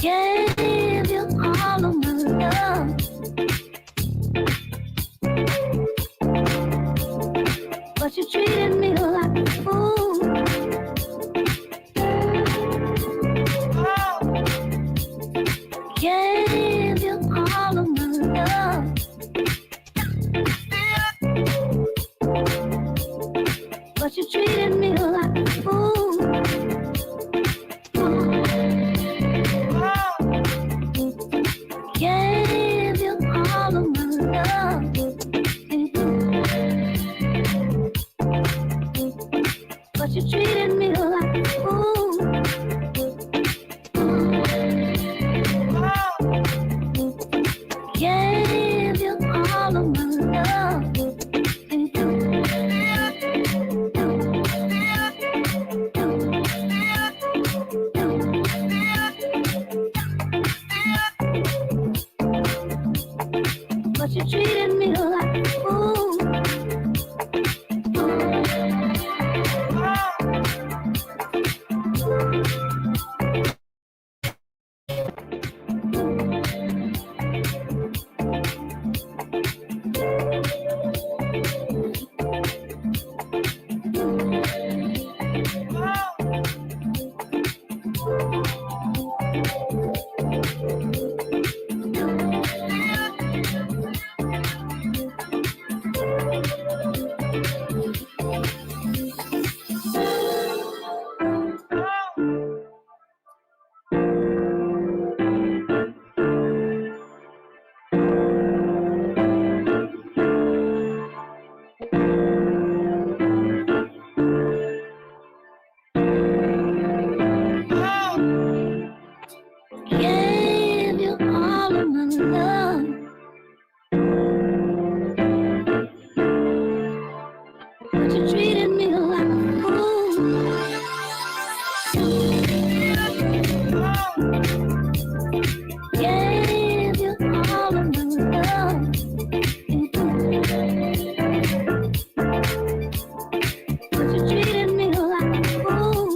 Gave you all of my love, but you treated me like a fool. Gave you all of my love, but you treated me like a fool. Gave you all of my love, but you treated me like a fool. Gave you all of my love, but you treated me like a fool. Gave you all of my love, but you treated me like a fool. Gave you all of my love, but you treated me like a fool.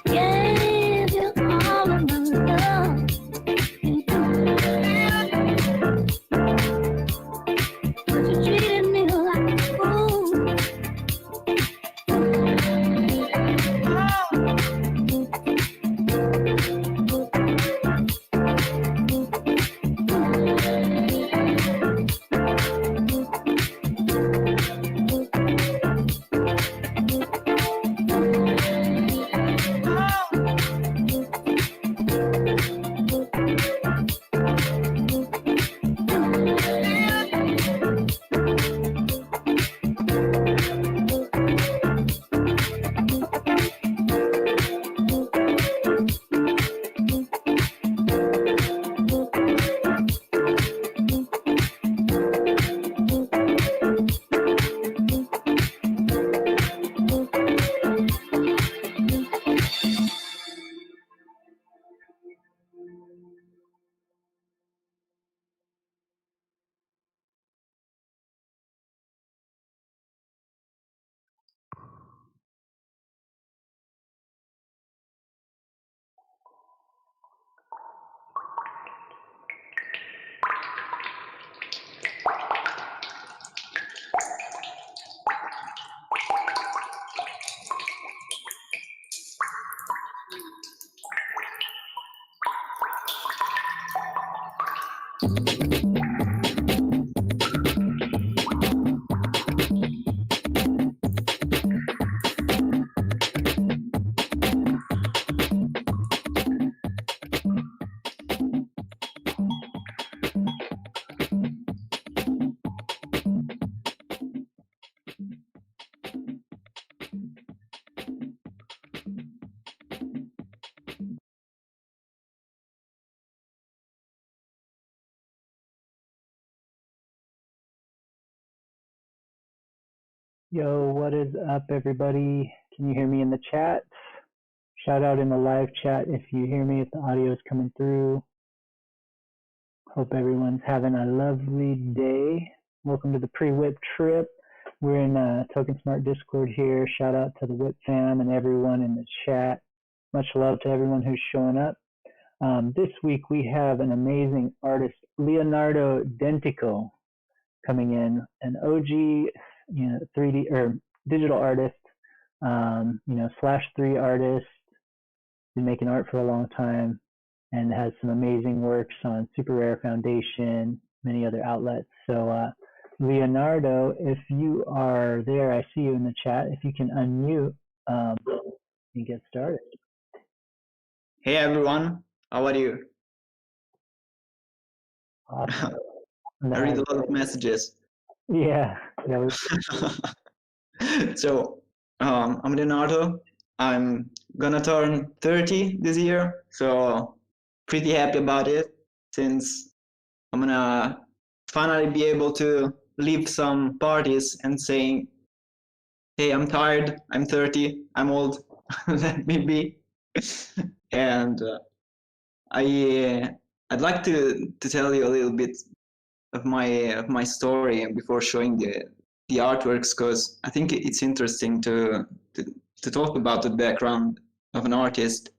Gave you all of my love, but you treated me like a fool. Yo, what is up, everybody? Can you hear me in the chat? Shout out in the live chat if you hear me, if the audio is coming through. Hope everyone's having a lovely day. Welcome to the pre-WIP trip. We're in Token Smart Discord here. Shout out to the WIP fam and everyone in the chat. Much love to everyone who's showing up. This week we have an amazing artist, Leonardo Dentico, coming in, an OG, 3D or digital artist, /3 artist. Been making art for a long time and has some amazing works on Super Rare Foundation, many other outlets. So Leonardo, if you are there, I see you in the chat. If you can unmute and get started. Hey everyone, how are you? Awesome. I read a lot of messages. Yeah. So I'm Leonardo. I'm gonna turn 30 this year, so pretty happy about it since I'm gonna finally be able to leave some parties and saying, hey, I'm tired, I'm 30, I'm old, let me be. And I'd like to tell you a little bit of my story before showing the artworks, because I think it's interesting to talk about the background of an artist.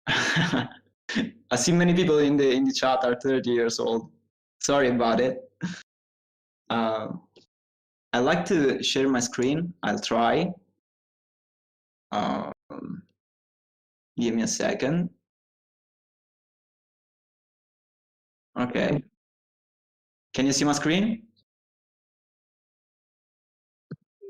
I see many people in the chat are 30 years old. Sorry about it. I like to share my screen. I'll try. Give me a second. Okay. Can you see my screen?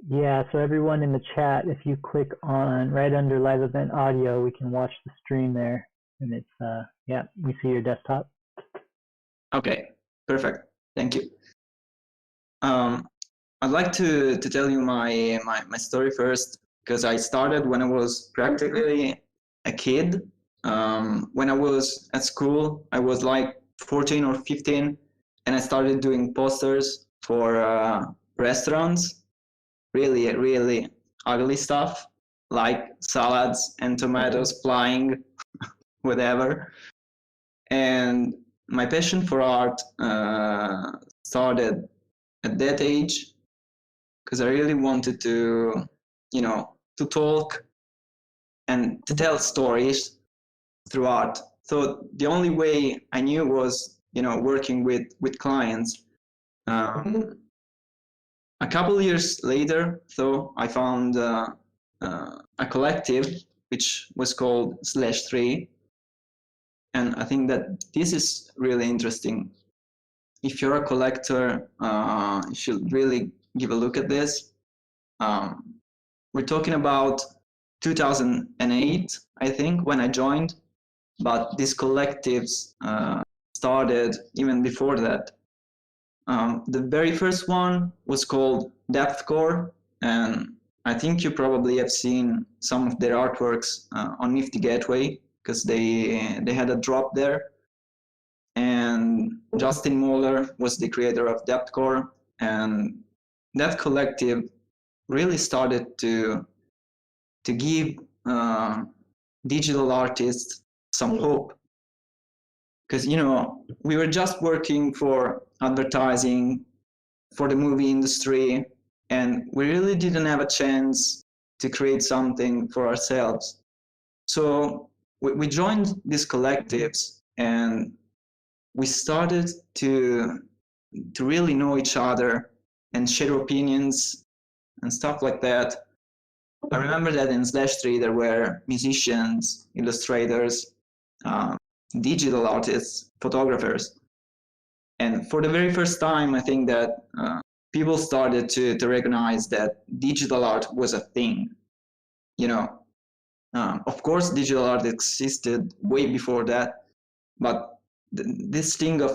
Yeah, so everyone in the chat, if you click on right under live event audio, we can watch the stream there. And it's, yeah, we see your desktop. Okay, perfect. Thank you. I'd like to tell you my story first, because I started when I was practically a kid. When I was at school, I was like 14 or 15, and I started doing posters for restaurants, really, really ugly stuff, like salads and tomatoes flying, whatever. And my passion for art started at that age, because I really wanted to, to talk and to tell stories through art. So the only way I knew was, working with clients. A couple of years later, though, I found a collective which was called /3, and I think that this is really interesting. If you're a collector, you should really give a look at this. We're talking about 2008, I think, when I joined, but these collectives started even before that. The very first one was called Depthcore, and I think you probably have seen some of their artworks on Nifty Gateway, because they had a drop there. And Justin Moeller was the creator of Depthcore, and that collective really started to give digital artists some hope, because we were just working for advertising, for the movie industry, and we really didn't have a chance to create something for ourselves. So we joined these collectives, and we started to really know each other and share opinions and stuff like that. I remember that in /3 there were musicians, illustrators, digital artists, photographers. And for the very first time, I think that people started to recognize that digital art was a thing. Of course, digital art existed way before that, but this thing of,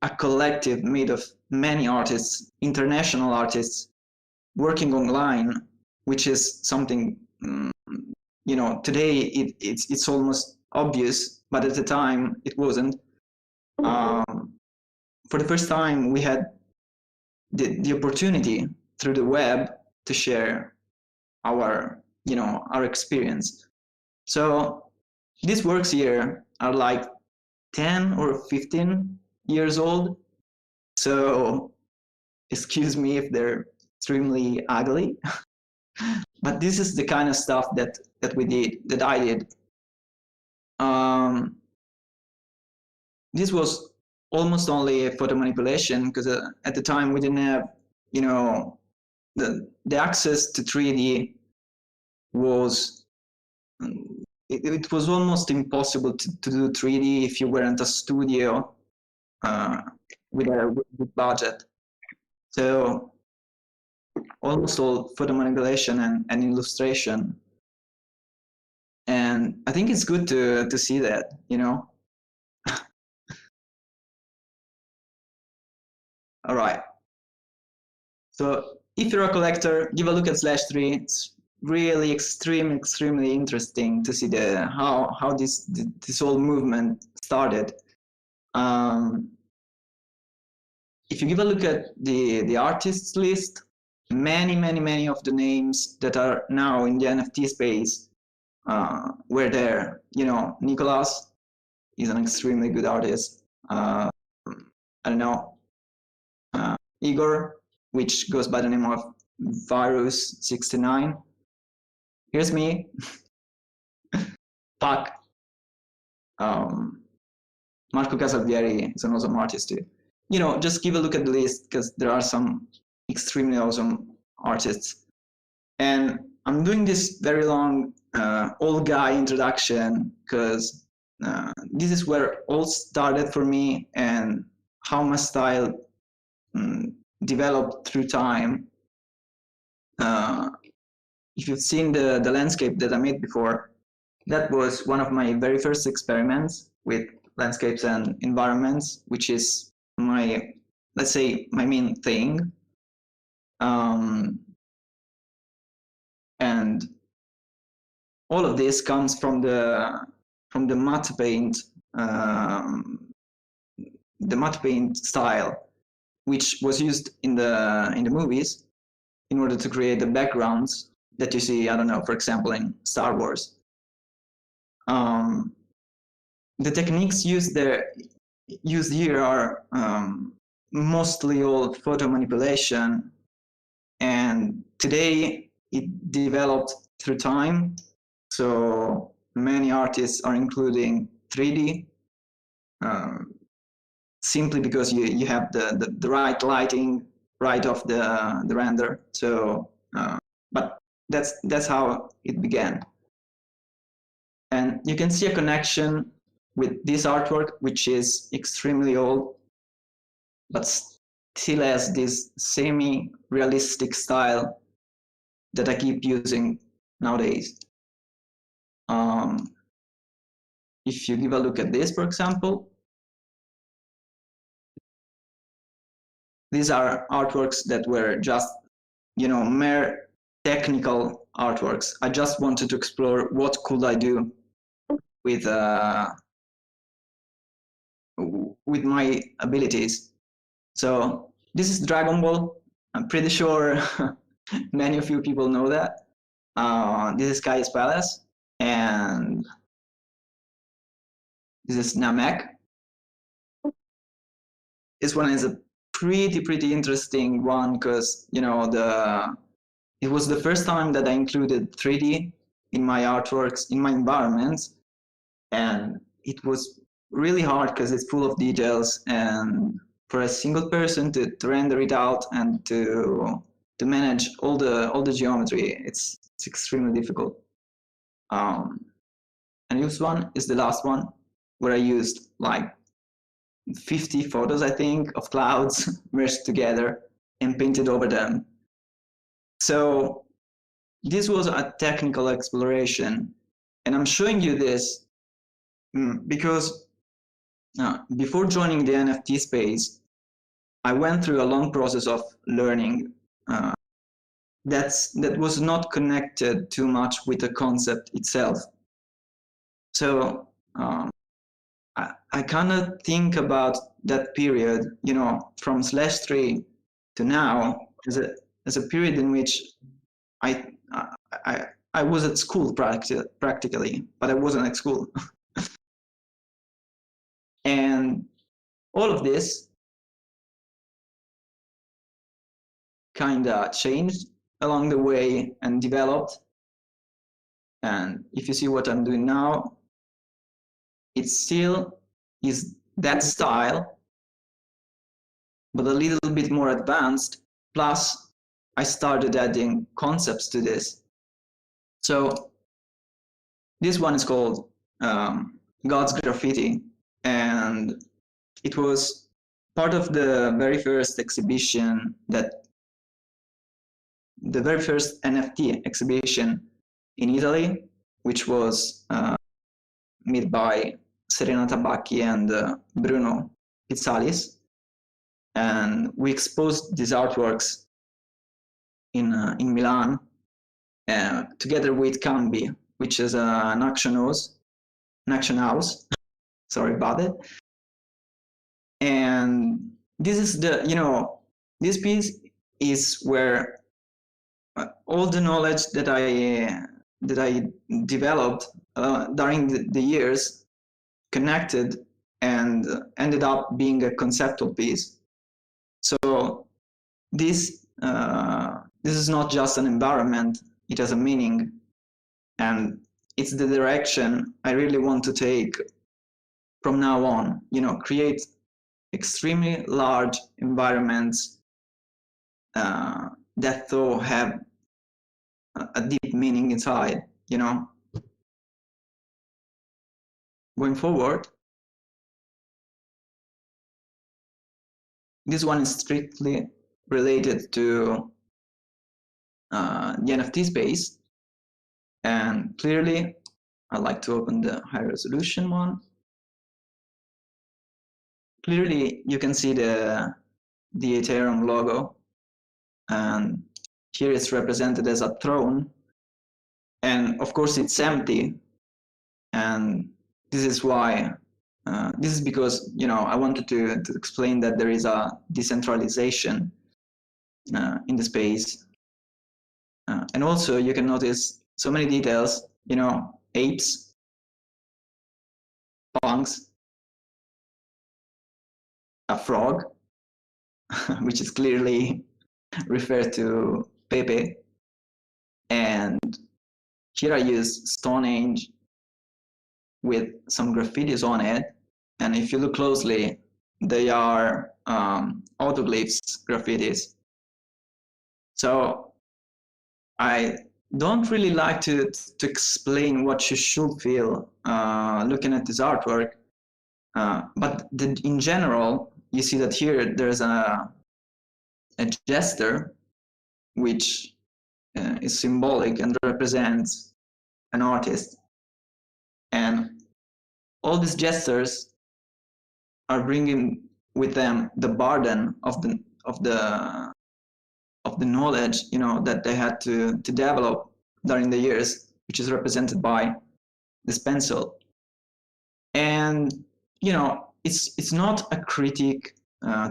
a collective made of many artists, international artists, working online, which is something, today it's almost obvious, but at the time it wasn't. For the first time, we had the opportunity through the web to share our experience. So these works here are like 10 or 15 years old. So excuse me if they're extremely ugly. But this is the kind of stuff that I did. This was almost only a photo manipulation because at the time we didn't have, the access to 3D was, it was almost impossible to do 3D if you weren't a studio with a budget. So almost all photo manipulation and illustration. And I think it's good to see that, All right. So if you're a collector, give a look at /3. It's really extremely interesting to see how this whole movement started. If you give a look at the artists list, many of the names that are now in the NFT space were there. Nicolas is an extremely good artist. I don't know. Igor, which goes by the name of Virus69. Here's me. Pac. Marco Casalvieri is an awesome artist too. Just give a look at the list because there are some extremely awesome artists. And I'm doing this very long old guy introduction because this is where it all started for me and how my style developed through time. If you've seen the landscape that I made before, that was one of my very first experiments with landscapes and environments, which is let's say my main thing. And all of this comes from the matte paint, the matte paint style, which was used in the movies in order to create the backgrounds that you see, I don't know, for example, in Star Wars. The techniques used here are mostly all photo manipulation, and today it developed through time. So many artists are including 3D simply because you have the right lighting right off the render. So, but that's how it began. And you can see a connection with this artwork, which is extremely old, but still has this semi-realistic style that I keep using nowadays. If you give a look at this, for example, these are artworks that were just, mere technical artworks. I just wanted to explore what could I do with my abilities. So this is Dragon Ball. I'm pretty sure many of you people know that. This is Kai's Palace, and this is Namek. This one is a pretty interesting one because it was the first time that I included 3D in my artworks, in my environments, and it was really hard because it's full of details, and for a single person to render it out and to manage all the geometry, it's extremely difficult. And this one is the last one where I used like 50 photos, I think, of clouds merged together and painted over them. So this was a technical exploration, and I'm showing you this because before joining the NFT space, I went through a long process of learning that was not connected too much with the concept itself. So I kind of think about that period, from /3 to now as a period in which I was at school practically, but I wasn't at school. And all of this kind of changed along the way and developed. And if you see what I'm doing now, it still is that style, but a little bit more advanced. Plus, I started adding concepts to this. So this one is called God's Graffiti, and it was part of the very first exhibition the very first NFT exhibition in Italy, which was made by Serena Tabacchi and Bruno Pizzalis. And we exposed these artworks in Milan together with Cambi, which is an action house. Sorry about it. And this is this piece is where all the knowledge that I developed during the years connected and ended up being a conceptual piece. So this is not just an environment, it has a meaning, and it's the direction I really want to take from now on. Create extremely large environments that though have a deep meaning inside. Going forward, this one is strictly related to the NFT space, and clearly I'd like to open the high resolution one. Clearly you can see the Ethereum logo, and here it's represented as a throne, and of course it's empty, and this is why this is because I wanted to explain that there is a decentralization in the space, and also you can notice so many details, apes, punks, a frog, which is clearly referred to Pepe, and here I use Stone Age with some graffitis on it, and if you look closely, they are autoglyphs graffitis. So I don't really like to explain what you should feel looking at this artwork, but in general, you see that here there's a gesture which is symbolic and represents an artist, and all these gestures are bringing with them the burden of the knowledge that they had to develop during the years, which is represented by this pencil. And it's not a critique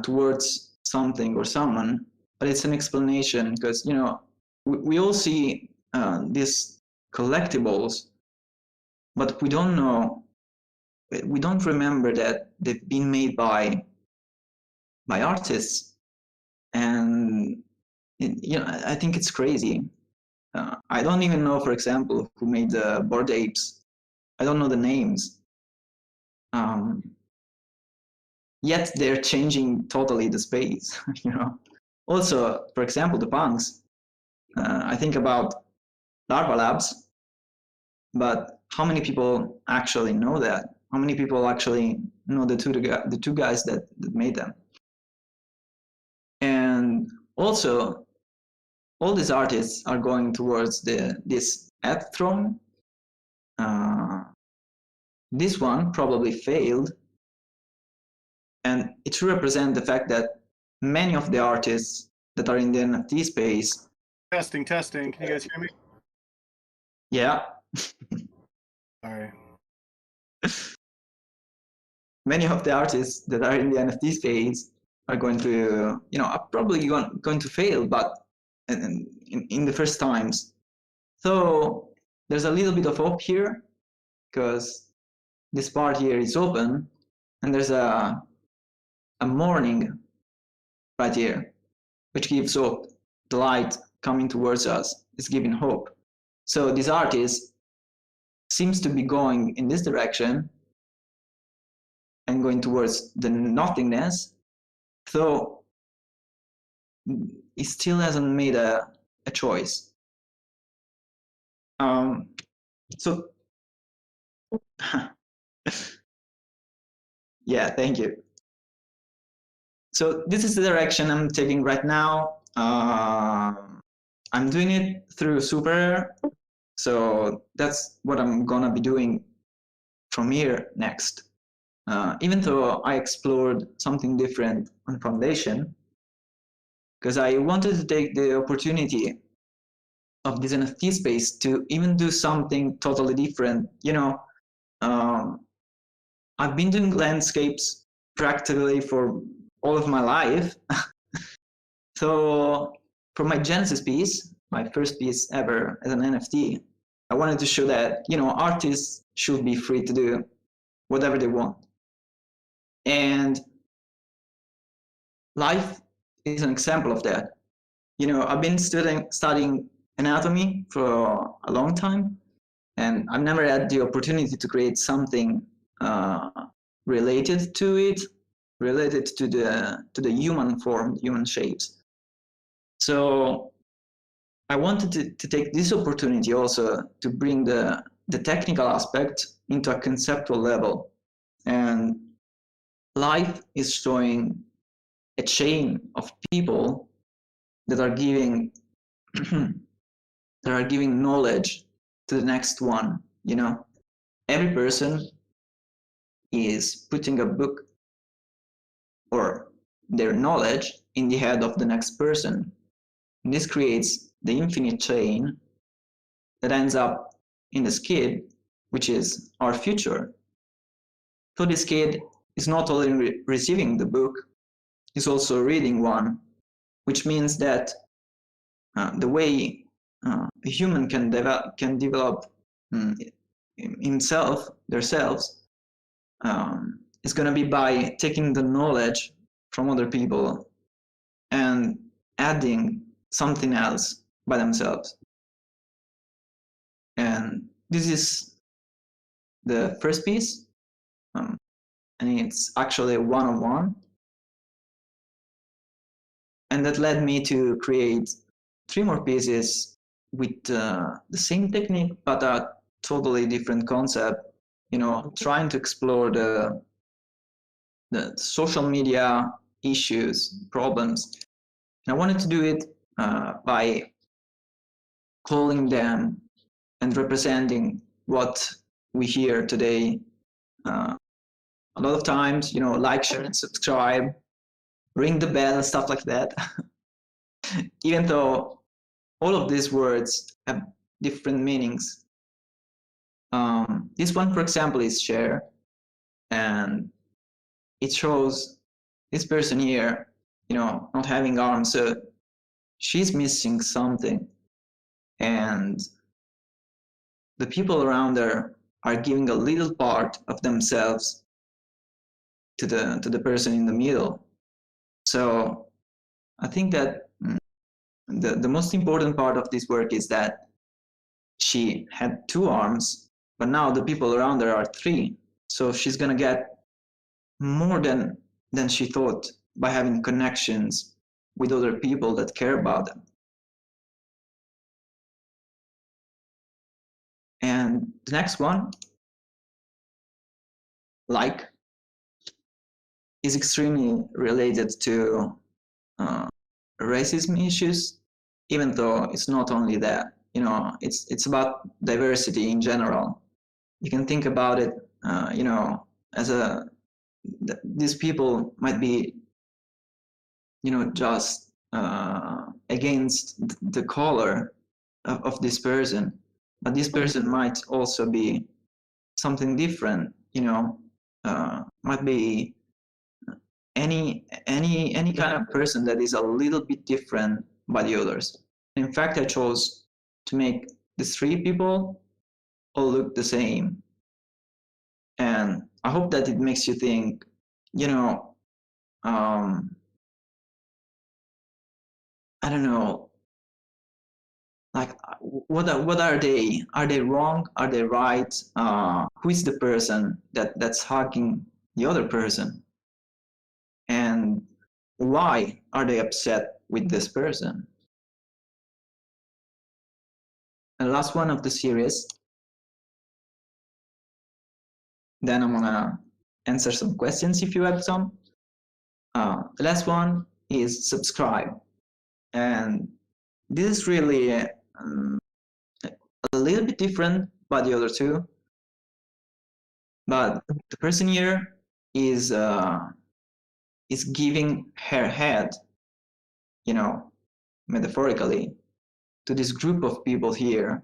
towards something or someone, but it's an explanation, because we all see these collectibles, but we don't remember that they've been made by artists. And I think it's crazy. I don't even know, for example, who made the Bored Apes. I don't know the names. Yet they're changing totally the space. Also, for example, the punks. I think about Larva Labs, but how many people actually know that? How many people actually know the two guys that made them? And also, all these artists are going towards this app throne. This one probably failed, and it should represent the fact that many of the artists that are in the NFT space. Testing. Can you guys hear me? Yeah. All right. Many of the artists that are in the NFT space are going to, are probably going to fail, but in the first times. So there's a little bit of hope here, because this part here is open, and there's a morning right here, which gives hope. the light coming towards us is giving hope. So this artist seems to be going in this direction and going towards the nothingness, though he still hasn't made a choice. So yeah, thank you. So this is the direction I'm taking right now. I'm doing it through Super, so that's what I'm gonna be doing from here next. Even though I explored something different on Foundation, because I wanted to take the opportunity of this NFT space to even do something totally different. You know, I've been doing landscapes practically for all of my life. So for my Genesis piece, my first piece ever as an NFT, I wanted to show that, you know, artists should be free to do whatever they want. And life is an example of that. You know, I've been studying anatomy for a long time, and I've never had the opportunity to create something related to it, related to the human form, human shapes. So I wanted to take this opportunity also to bring the technical aspect into a conceptual level. And life is showing a chain of people that are giving that are giving knowledge to the next one. You know, every person is putting a book or their knowledge in the head of the next person. And this creates the infinite chain that ends up in this kid, which is our future. So this kid is not only receiving the book, he's also reading one, which means that the way a human can develop himself, themselves, is going to be by taking the knowledge from other people and adding something else by themselves. And this is the first piece, and it's actually a one-on-one. And that led me to create 3 more pieces with the same technique, but a totally different concept. You know, trying to explore the social media issues, problems. And I wanted to do it by calling them and representing what we hear today. A lot of times, you know, like, share, and subscribe, ring the bell, and stuff like that. Even though all of these words have different meanings. This one, for example, is share, and it shows this person here, you know, not having arms, so she's missing something, and the people around her are giving a little part of themselves to the person in the middle. So I think that the most important part of this work is that she had 2 arms, but now the people around her are 3. So she's gonna get more than she thought by having connections with other people that care about them. And the next one, like, is extremely related to racism issues, even though it's not only that. You know, it's about diversity in general. You can think about it, you know, as these people might be, you know, just against the color of this person, but this person might also be something different. You know, might be any kind of person that is a little bit different by the others. In fact, I chose to make the 3 people all look the same, and I hope that it makes you think. You know, I don't know, like what are they? Are they wrong? Are they right? Who is the person that's hugging the other person? And why are they upset with this person? And last one of the series, then I'm gonna answer some questions if you have some. The last one is subscribe, and this is really a little bit different by the other two, but the person here is giving her head, metaphorically, to this group of people here.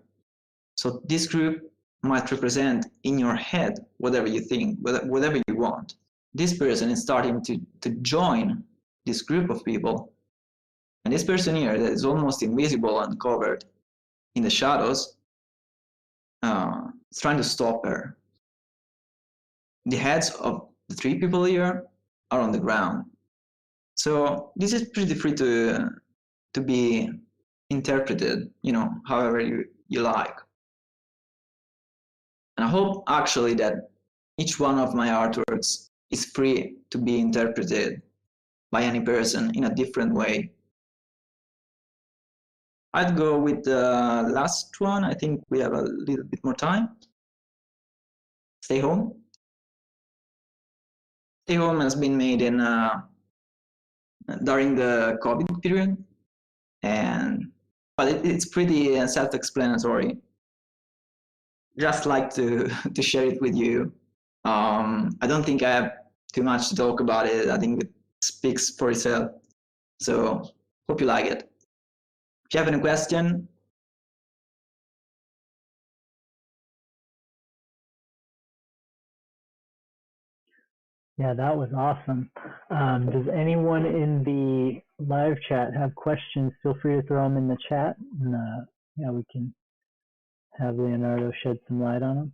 So this group might represent in your head whatever you think, whatever you want. This person is starting to join this group of people. And this person here that is almost invisible and covered in the shadows is trying to stop her. The heads of the three people here are on the ground. So this is pretty free to be interpreted, however you like. And I hope actually that each one of my artworks is free to be interpreted by any person in a different way. I'd go with the last one. I think we have a little bit more time. Stay Home. Stay Home has been made in during the COVID period, but it's pretty self-explanatory. Just like to share it with you. I don't think I have too much to talk about it. I think it speaks for itself. So hope you like it. If you have any question, Yeah, that was awesome. Does anyone in the live chat have questions? Feel free to throw them in the chat, and we can have Leonardo shed some light on them.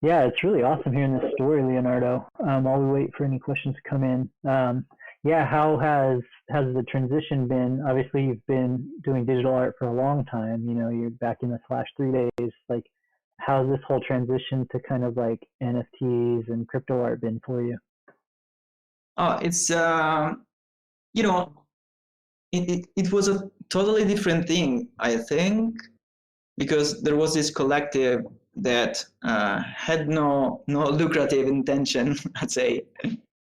Yeah, it's really awesome hearing this story, Leonardo. While we wait for any questions to come in, how has the transition been? Obviously, you've been doing digital art for a long time. You're back in this last 3 days. Like, how's this whole transition to kind of like NFTs and crypto art been for you? It's it was a totally different thing, I think, because there was this collective that had no lucrative intention, I'd say.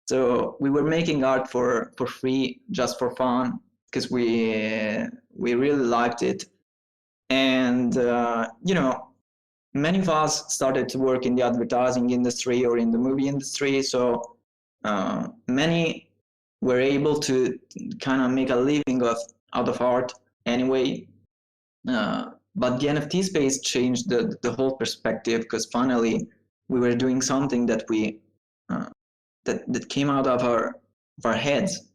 So we were making art for free, just for fun, because we really liked it. And many of us started to work in the advertising industry or in the movie industry. So many were able to kind of make a living out of art anyway. But the NFT space changed the whole perspective, because finally we were doing something that we that came out of our heads.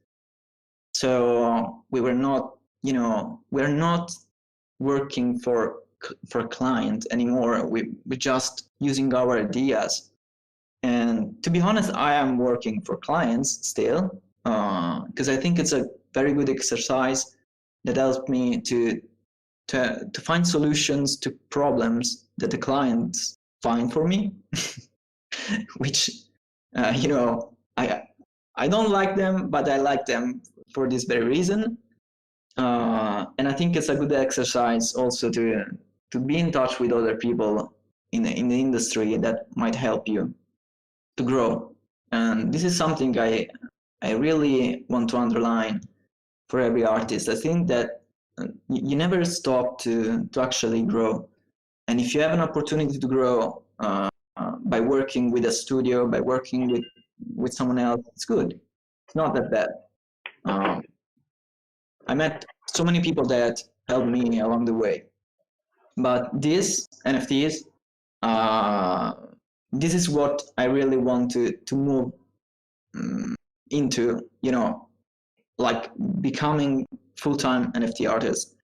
So we were not, we're not working for a client anymore. We're just using our ideas. And to be honest, I am working for clients still, because I think it's a very good exercise that helps me to find solutions to problems that the clients find for me, which I don't like them, but I like them for this very reason. And I think it's a good exercise also to be in touch with other people in the industry that might help you to grow. And this is something I really want to underline for every artist. I think that you never stop to actually grow. And if you have an opportunity to grow by working with a studio, by working with someone else, it's good. It's not that bad. I met so many people that helped me along the way. But these NFTs, this is what I really want to move into, like becoming full-time NFT artist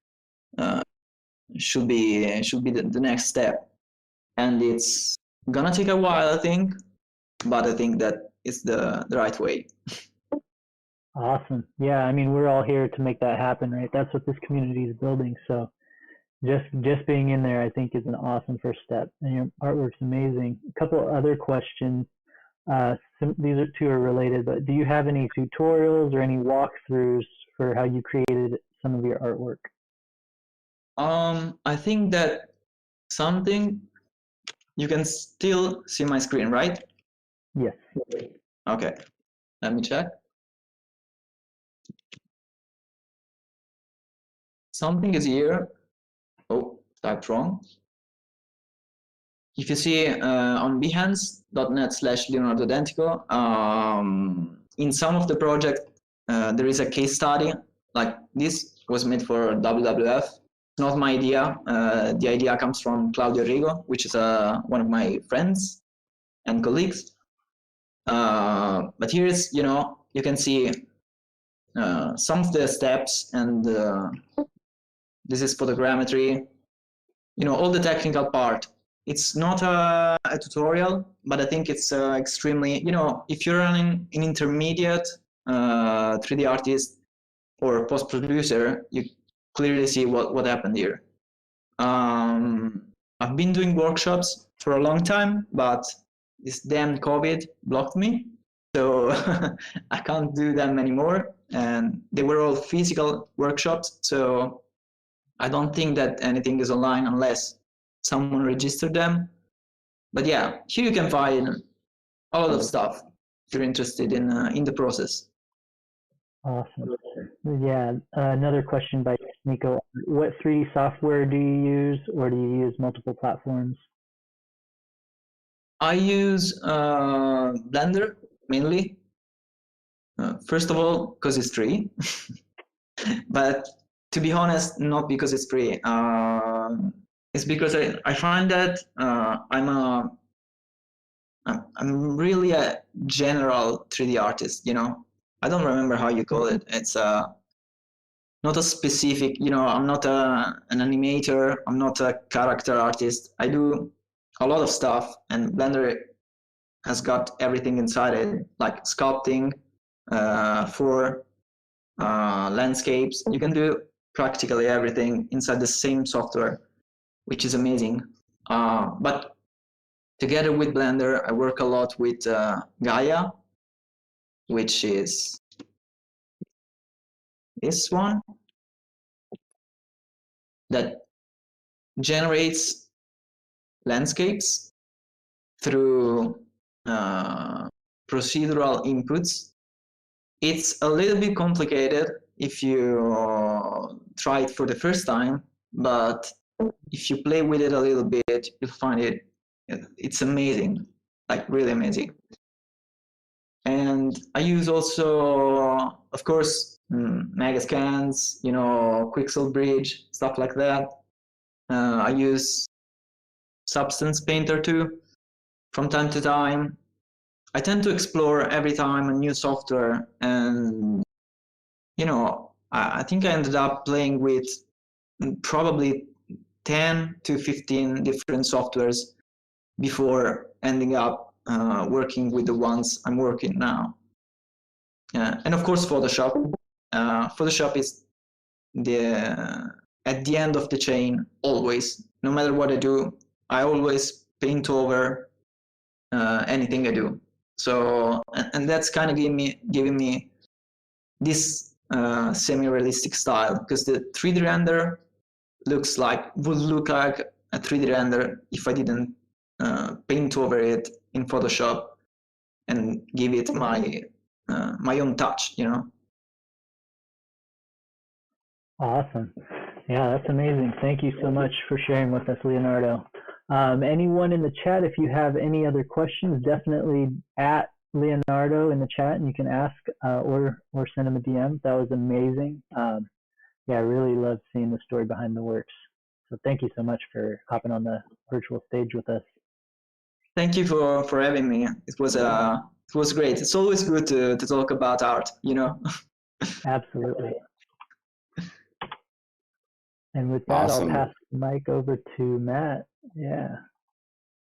should be the next step. And it's gonna take a while, I think, but I think that it's the right way. Awesome. Yeah, I mean, we're all here to make that happen, right? That's what this community is building. So just being in there, I think, is an awesome first step, and your artwork's amazing. A couple other questions. These two are related, but do you have any tutorials or any walkthroughs for how you created some of your artwork? I think that something you can still see my screen, right? Yes. Okay, let me check. Something is here. Oh, typed wrong. If you see on behance.net/Leonardo Dentico, in some of the project there is a case study. Like this was made for WWF. It's not my idea. The idea comes from Claudio Rigo, which is one of my friends and colleagues. But here is, you can see some of the steps, and this is photogrammetry. All the technical part. It's not a tutorial, but I think it's extremely, if you're an intermediate 3D artist or post-producer, you clearly see what happened here. I've been doing workshops for a long time, but this damn COVID blocked me. So I can't do them anymore. And they were all physical workshops. So I don't think that anything is online unless someone registered them. But yeah, here you can find a lot of stuff if you're interested in the process. Awesome. Yeah. Another question by Nico. What 3D software do you use, or do you use multiple platforms? I use Blender mainly. First of all, because it's free. But to be honest, not because it's free. It's because I find that I'm really a general 3D artist. I don't remember how you call it. It's not a specific. I'm not an animator. I'm not a character artist. I do a lot of stuff, and Blender has got everything inside it, like sculpting, for landscapes. You can do practically everything inside the same software, which is amazing. But together with Blender, I work a lot with Gaia, which is this one that generates landscapes through procedural inputs. It's a little bit complicated if you try it for the first time, but if you play with it a little bit, you'll find it's amazing, like really amazing. And I use also, of course, Megascans, Quixel Bridge, stuff like that. I use Substance Painter too, from time to time. I tend to explore every time a new software, and I think I ended up playing with probably 10 to 15 different softwares before ending up working with the ones I'm working now. And of course, Photoshop. Photoshop is at the end of the chain always. No matter what I do, I always paint over anything I do. So, and that's kind of giving me this semi-realistic style, because the 3D render would look like a 3D render if I didn't paint over it in Photoshop and give it my own touch, Awesome. Yeah, that's amazing. Thank you so much for sharing with us, Leonardo. Anyone in the chat, if you have any other questions, definitely at Leonardo in the chat, and you can ask or send him a DM. That was amazing. Yeah, I really love seeing the story behind the works. So thank you so much for hopping on the virtual stage with us. Thank you for having me. It was great. It's always good to talk about art, Absolutely. And with that, Awesome. I'll pass the mic over to Matt. Yeah.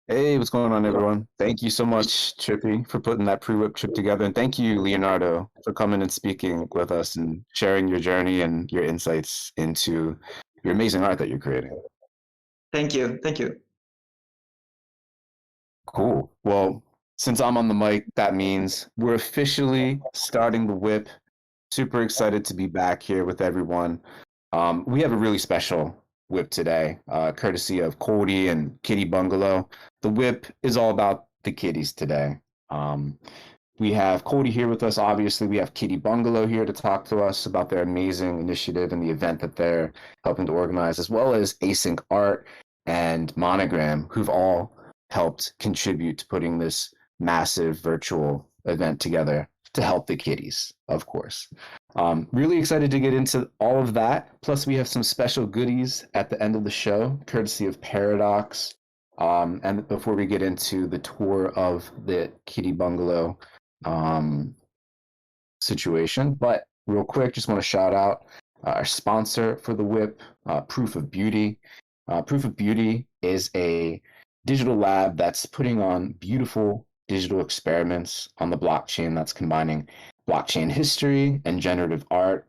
Hey, what's going on, everyone? Thank you so much, Trippy, for putting that pre-WIP trip together. And thank you, Leonardo, for coming and speaking with us and sharing your journey and your insights into your amazing art that you're creating. Thank you. Thank you. Cool. Well, since I'm on the mic, that means we're officially starting the WIP. Super excited to be back here with everyone. We have a really special WIP today, courtesy of Cody and Kitty Bungalow. The WIP is all about the kitties today. We have Cody here with us. Obviously, we have Kitty Bungalow here to talk to us about their amazing initiative and the event that they're helping to organize, as well as Async Art and Monogram, who've all helped contribute to putting this massive virtual event together to help the kitties, of course. Really excited to get into all of that. Plus, we have some special goodies at the end of the show, courtesy of Paradox. And before we get into the tour of the Kitty Bungalow situation, but real quick, just want to shout out our sponsor for the WIP, Proof of Beauty. Proof of Beauty is a digital lab that's putting on beautiful digital experiments on the blockchain that's combining blockchain history and generative art.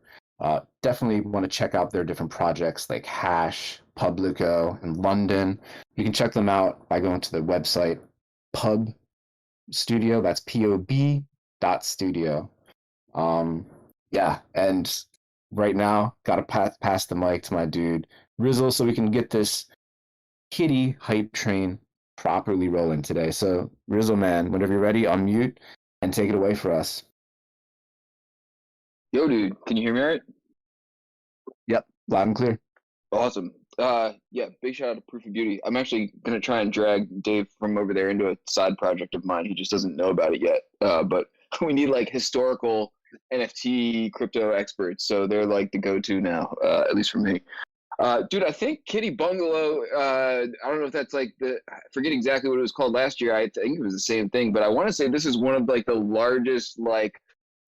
Definitely want to check out their different projects like Hash, Publico, and London. You can check them out by going to their website, Pub Studio. That's POB.studio. Yeah, and right now, gotta pass the mic to my dude Rizzle so we can get this kitty hype train properly rolling today. So Rizzle man, whenever you're ready, unmute and take it away for us. Yo, dude, can you hear me all right? Yep, loud and clear. Awesome. Yeah, big shout out to Proof of Beauty. I'm actually gonna try and drag Dave from over there into a side project of mine. He just doesn't know about it yet. But we need like historical NFT crypto experts, so they're like the go-to now, at least for me. Dude, I think Kitty Bungalow, I don't know if that's like I forget exactly what it was called last year. I think it was the same thing, but I want to say this is one of like the largest, like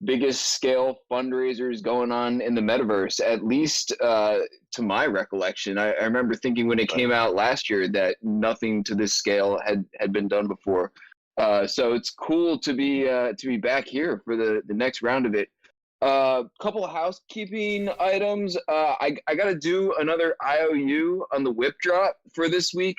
biggest scale fundraisers going on in the metaverse, at least to my recollection. I remember thinking when it came out last year that nothing to this scale had been done before. So it's cool to be back here for the next round of it. Couple of housekeeping items. I got to do another IOU on the WIP drop for this week.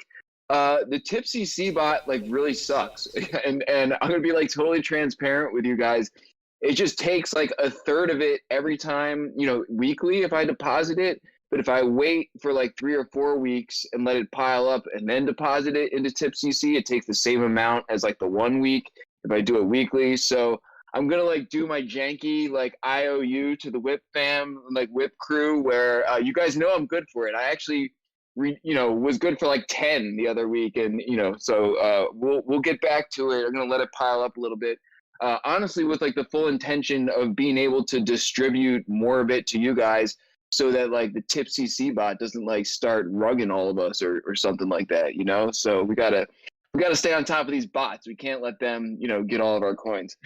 The Tipsy C-bot like really sucks, and I'm gonna be like totally transparent with you guys. It just takes like a third of it every time, weekly if I deposit it. But if I wait for like 3 or 4 weeks and let it pile up and then deposit it into TipCC, it takes the same amount as like the 1 week if I do it weekly. So I'm gonna like do my janky like IOU to the WIP fam, like WIP crew, where you guys know I'm good for it. I actually, was good for like 10 the other week, and so we'll get back to it. I'm gonna let it pile up a little bit. Honestly, with like the full intention of being able to distribute more of it to you guys, so that like the Tipsy C-bot doesn't like start rugging all of us or something like that, So we gotta stay on top of these bots. We can't let them, get all of our coins.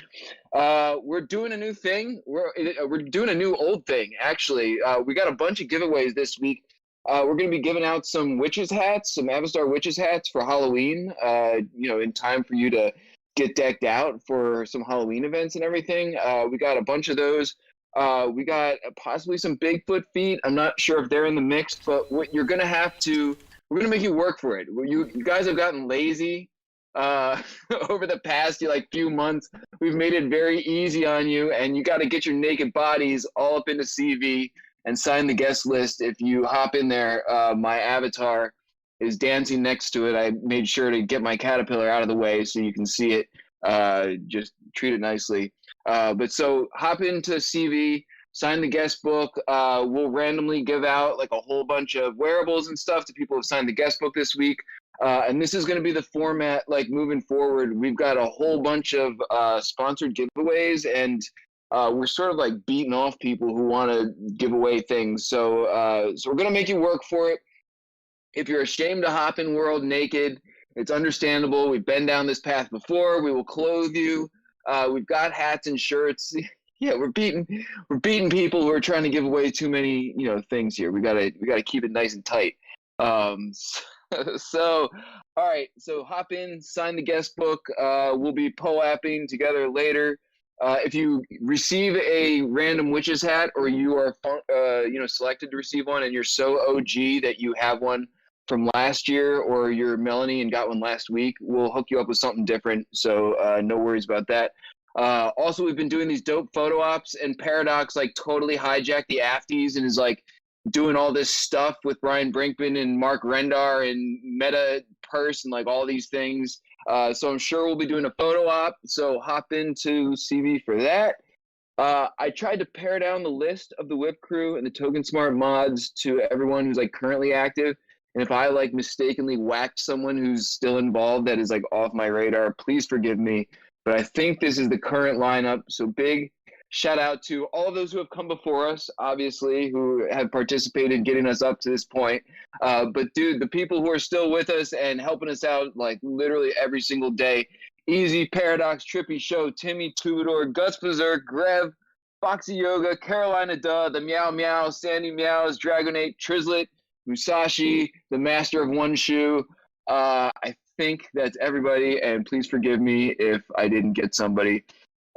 We're doing a new thing. We're doing a new old thing, actually. We got a bunch of giveaways this week. We're going to be giving out some witches hats, some Avastar witches hats for Halloween, in time for you to get decked out for some Halloween events and everything. We got a bunch of those. We got possibly some Bigfoot feet. I'm not sure if they're in the mix, but what you're going to have to, we're going to make you work for it. You guys have gotten lazy over the past few months. We've made it very easy on you, and you got to get your naked bodies all up into CV and sign the guest list. If you hop in there, my avatar is dancing next to it. I made sure to get my caterpillar out of the way so you can see it. Just treat it nicely. But so hop into CV, sign the guest book. We'll randomly give out like a whole bunch of wearables and stuff to people who've signed the guest book this week. And this is going to be the format like moving forward. We've got a whole bunch of sponsored giveaways, and we're sort of like beating off people who want to give away things. So we're going to make you work for it. If you're ashamed to hop in world naked, it's understandable. We've been down this path before. We will clothe you. We've got hats and shirts. Yeah, we're beating people who are trying to give away too many, things here. We gotta keep it nice and tight. So, all right. So hop in, sign the guest book. We'll be POApping together later. If you receive a random witch's hat, or you are selected to receive one, and you're so OG that you have one from last year, or you're Melanie and got one last week, we'll hook you up with something different. So no worries about that. Also, we've been doing these dope photo ops, and Paradox like totally hijacked the afties and is like doing all this stuff with Brian Brinkman and Mark Rendar and Meta Purse and like all these things. So I'm sure we'll be doing a photo op. So hop into CV for that. I tried to pare down the list of the WIP crew and the Token Smart mods to everyone who's like currently active. And if I like mistakenly whacked someone who's still involved that is like off my radar, please forgive me. But I think this is the current lineup. So big shout out to all of those who have come before us, obviously, who have participated in getting us up to this point. But dude, the people who are still with us and helping us out like literally every single day. Easy, Paradox, Trippy Show, Timmy Tudor, Guts Berserk, Grev, Foxy Yoga, Carolina Duh, the Meow Meow, Sandy Meows, Dragonate, Trizlet, Musashi, the Master of One Shoe. I think that's everybody, and please forgive me if I didn't get somebody.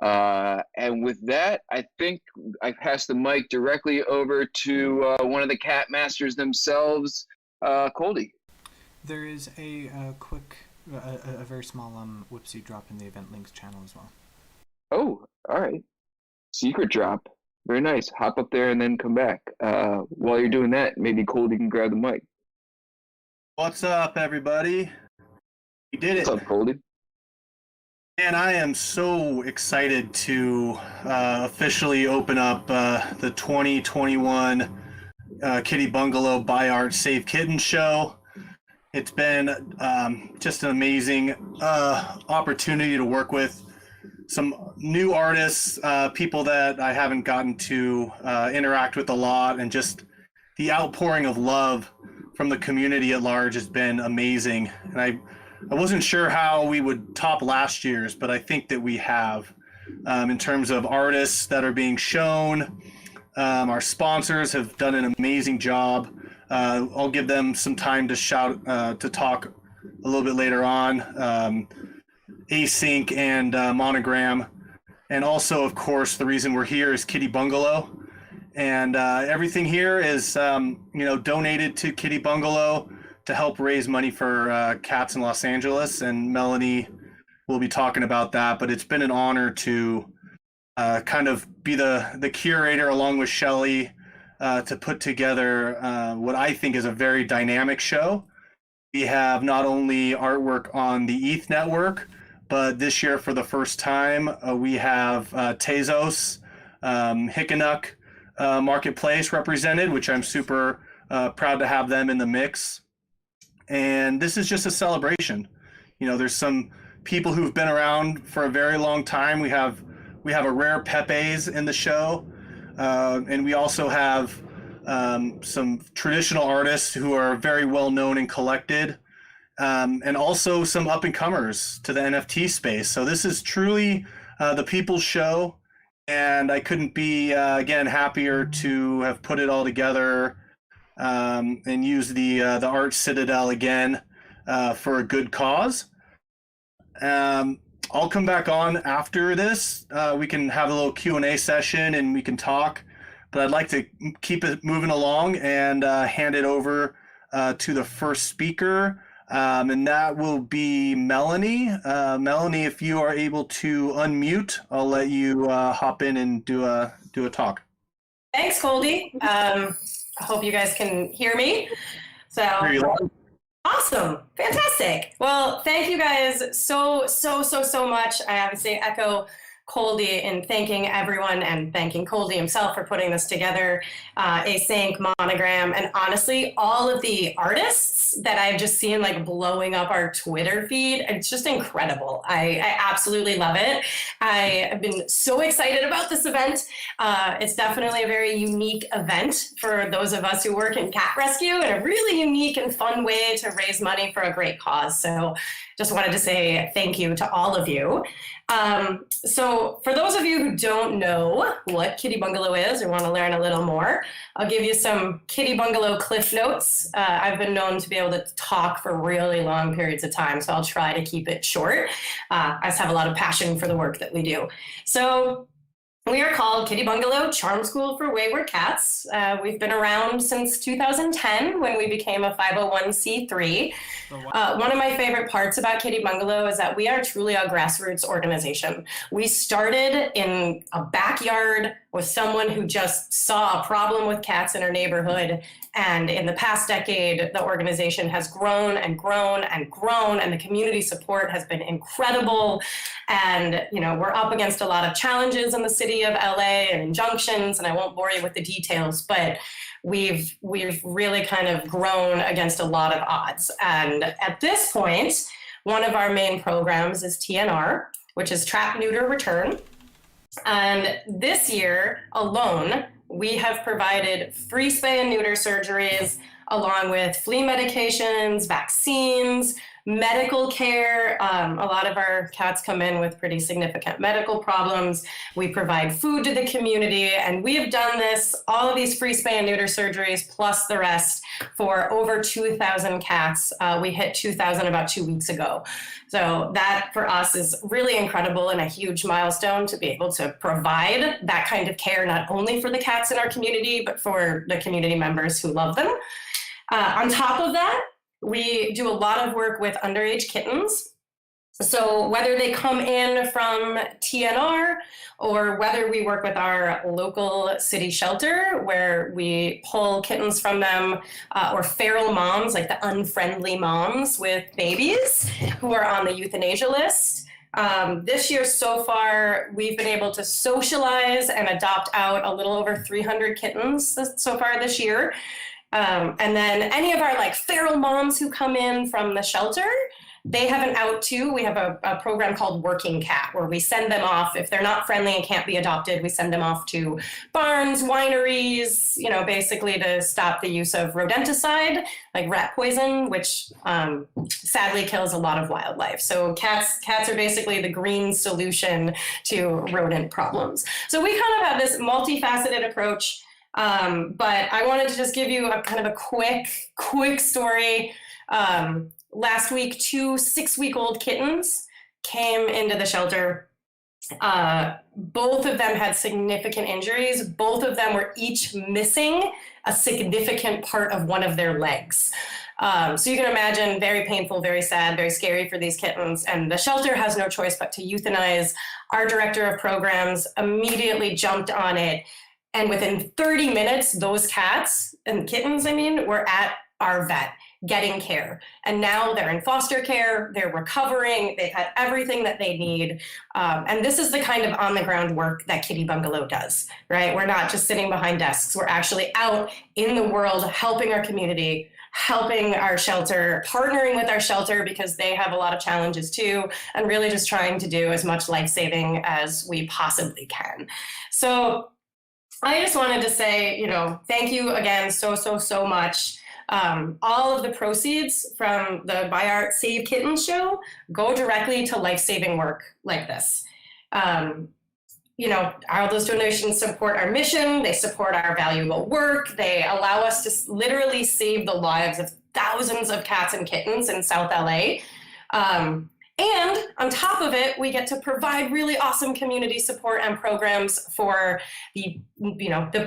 And with that, I think I pass the mic directly over to one of the cat masters themselves, Coldy. There is a very small Whipsy drop in the event links channel as well. Oh, all right. Secret drop. Very nice. Hop up there and then come back. While you're doing that, maybe Coldy can grab the mic. What's up, everybody? We did it. What's up, Coldy? And I am so excited to officially open up the 2021 Kitty Bungalow Buy Art Save Kittens show. It's been just an amazing opportunity to work with some new artists, people that I haven't gotten to interact with a lot, and just the outpouring of love from the community at large has been amazing. And I wasn't sure how we would top last year's, but I think that we have, in terms of artists that are being shown. Our sponsors have done an amazing job. I'll give them some time to talk a little bit later on. Async and Monogram. And also, of course, the reason we're here is Kitty Bungalow. And everything here is, donated to Kitty Bungalow to help raise money for cats in Los Angeles. And Melanie will be talking about that. But it's been an honor to kind of be the curator along with Shelly to put together what I think is a very dynamic show. We have not only artwork on the ETH network, but this year for the first time, we have Tezos, Hickenuk Marketplace represented, which I'm super proud to have them in the mix. And this is just a celebration. There's some people who've been around for a very long time. We have a rare Pepe's in the show. And we also have some traditional artists who are very well known and collected. And also some up and comers to the NFT space. So this is truly the people's show, and I couldn't be again happier to have put it all together and use the Art Citadel again for a good cause. I'll come back on after this. We can have a little Q&A session and we can talk, but I'd like to keep it moving along and hand it over to the first speaker. And that will be Melanie. Melanie, if you are able to unmute, I'll let you hop in and do a talk. Thanks, Coldy. I hope you guys can hear me. So awesome, fantastic. Well, thank you guys so much. I obviously echo Coldy in thanking everyone and thanking Coldy himself for putting this together, Async, Monogram, and honestly, all of the artists that I've just seen like blowing up our Twitter feed. It's just incredible. I absolutely love it. I have been so excited about this event. It's definitely a very unique event for those of us who work in cat rescue, and a really unique and fun way to raise money for a great cause. So just wanted to say thank you to all of you. So for those of you who don't know what Kitty Bungalow is or want to learn a little more, I'll give you some Kitty Bungalow cliff notes. I've been known to be able to talk for really long periods of time, so I'll try to keep it short. I just have a lot of passion for the work that we do. So we are called Kitty Bungalow Charm School for Wayward Cats. We've been around since 2010 when we became a 501c3. One of my favorite parts about Kitty Bungalow is that we are truly a grassroots organization. We started in a backyard with someone who just saw a problem with cats in her neighborhood. And in the past decade, the organization has grown and grown and grown, and the community support has been incredible. And, you know, we're up against a lot of challenges in the city of LA and injunctions, and I won't bore you with the details, but we've really kind of grown against a lot of odds. And at this point, one of our main programs is TNR, which is Trap, Neuter, Return. And this year alone, we have provided free spay and neuter surgeries along with flea medications, vaccines, medical care. A lot of our cats come in with pretty significant medical problems. We provide food to the community, and we have done this, all of these free spay and neuter surgeries, plus the rest, for over 2,000 cats. We hit 2,000 about 2 weeks ago. So that for us is really incredible and a huge milestone to be able to provide that kind of care, not only for the cats in our community, but for the community members who love them. On top of that, we do a lot of work with underage kittens. So whether they come in from TNR or whether we work with our local city shelter where we pull kittens from them, or feral moms, like the unfriendly moms with babies who are on the euthanasia list. This year so far, we've been able to socialize and adopt out a little over 300 kittens so far this year. And then any of our like feral moms who come in from the shelter, they have an out too. We have a program called Working Cat where we send them off. If they're not friendly and can't be adopted, we send them off to barns, wineries, you know, basically to stop the use of rodenticide, like rat poison, which sadly kills a lot of wildlife. So cats are basically the green solution to rodent problems. So we kind of have this multifaceted approach. But I wanted to just give you a kind of a quick story. Last week, 2 6-week-old kittens came into the shelter. Both of them had significant injuries. Both of them were each missing a significant part of one of their legs. So you can imagine, very painful, very sad, very scary for these kittens. And the shelter has no choice but to euthanize. Our director of programs immediately jumped on it. And within 30 minutes, those cats and kittens, were at our vet getting care. And now they're in foster care, they're recovering, they've had everything that they need. And this is the kind of on-the-ground work that Kitty Bungalow does, right? We're not just sitting behind desks, we're actually out in the world helping our community, helping our shelter, partnering with our shelter because they have a lot of challenges too, and really just trying to do as much life-saving as we possibly can. So I just wanted to say, thank you again so much. All of the proceeds from the Buy Art Save Kittens show go directly to life-saving work like this. All those donations support our mission, they support our valuable work, they allow us to literally save the lives of thousands of cats and kittens in South LA. And on top of it, we get to provide really awesome community support and programs for the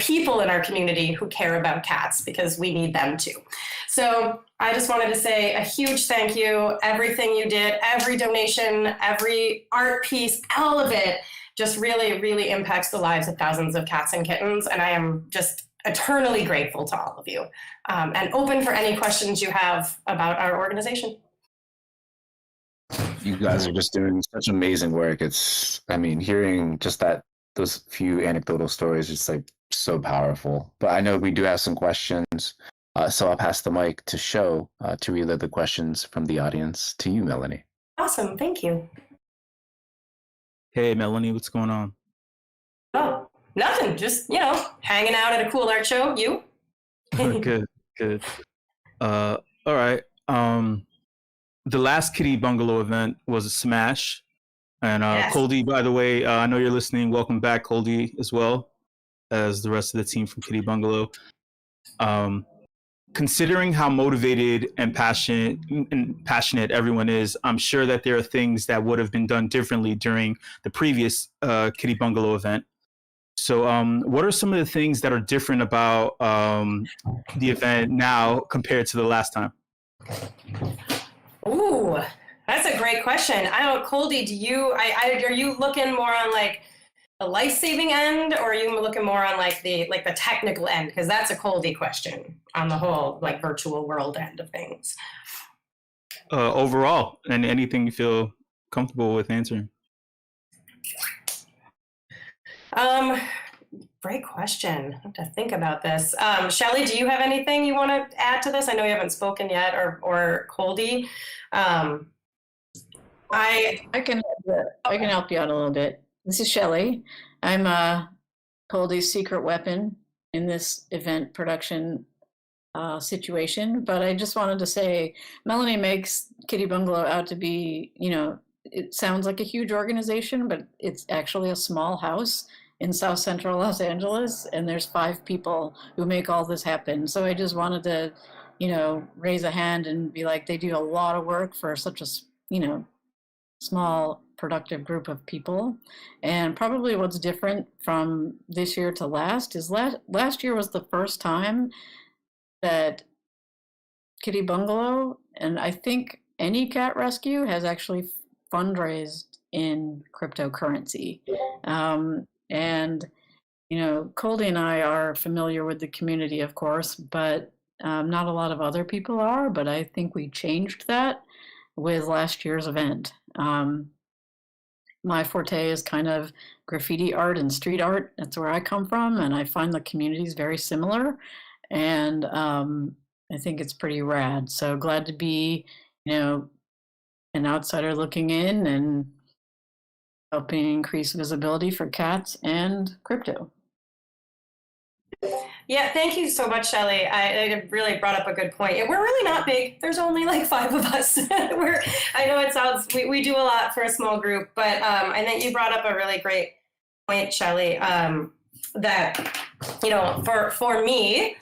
people in our community who care about cats, because we need them too. So I just wanted to say a huge thank you. Everything you did, every donation, every art piece, all of it just really, really impacts the lives of thousands of cats and kittens. And I am just eternally grateful to all of you, and open for any questions you have about our organization. You guys are just doing such amazing work. Hearing just those few anecdotal stories is like so powerful. But I know we do have some questions, so I'll pass the mic to Sho to relay the questions from the audience to you, Melanie. Awesome, thank you. Hey, Melanie, what's going on? Oh, nothing. Just hanging out at a cool art show. You? Good. All right. the last Kitty Bungalow event was a smash. And Yes. Coldy, by the way, I know you're listening. Welcome back, Coldy, as well as the rest of the team from Kitty Bungalow. Considering how motivated and passionate everyone is, I'm sure that there are things that would have been done differently during the previous Kitty Bungalow event. So what are some of the things that are different about the event now compared to the last time? Ooh, that's a great question. I don't, Coldy, do you, are you looking more on like the life-saving end, or are you looking more on like the technical end? Because that's a Coldy question on the whole like virtual world end of things. Overall, and anything you feel comfortable with answering. Great question. I have to think about this. Shelly, do you have anything you want to add to this? I know you haven't spoken yet, or Coldy. I can help you out a little bit. This is Shelly. I'm Coldy's secret weapon in this event production situation. But I just wanted to say, Melanie makes Kitty Bungalow out to be, it sounds like a huge organization, but it's actually a small house in South Central Los Angeles, and there's 5 people who make all this happen. So I just wanted to, raise a hand and be like, they do a lot of work for such a, small productive group of people. And probably what's different from this year to last is last year was the first time that Kitty Bungalow, and I think any cat rescue, has actually fundraised in cryptocurrency. And, Coldy and I are familiar with the community, of course, but not a lot of other people are. But I think we changed that with last year's event. My forte is kind of graffiti art and street art. That's where I come from, and I find the communities very similar. And I think it's pretty rad. So glad to be, an outsider looking in and helping increase visibility for cats and crypto. Yeah, thank you so much, Shelly. I really brought up a good point. We're really not big. There's only like 5 of us. I know it sounds, we do a lot for a small group, but I think you brought up a really great point, Shelly, that, for me,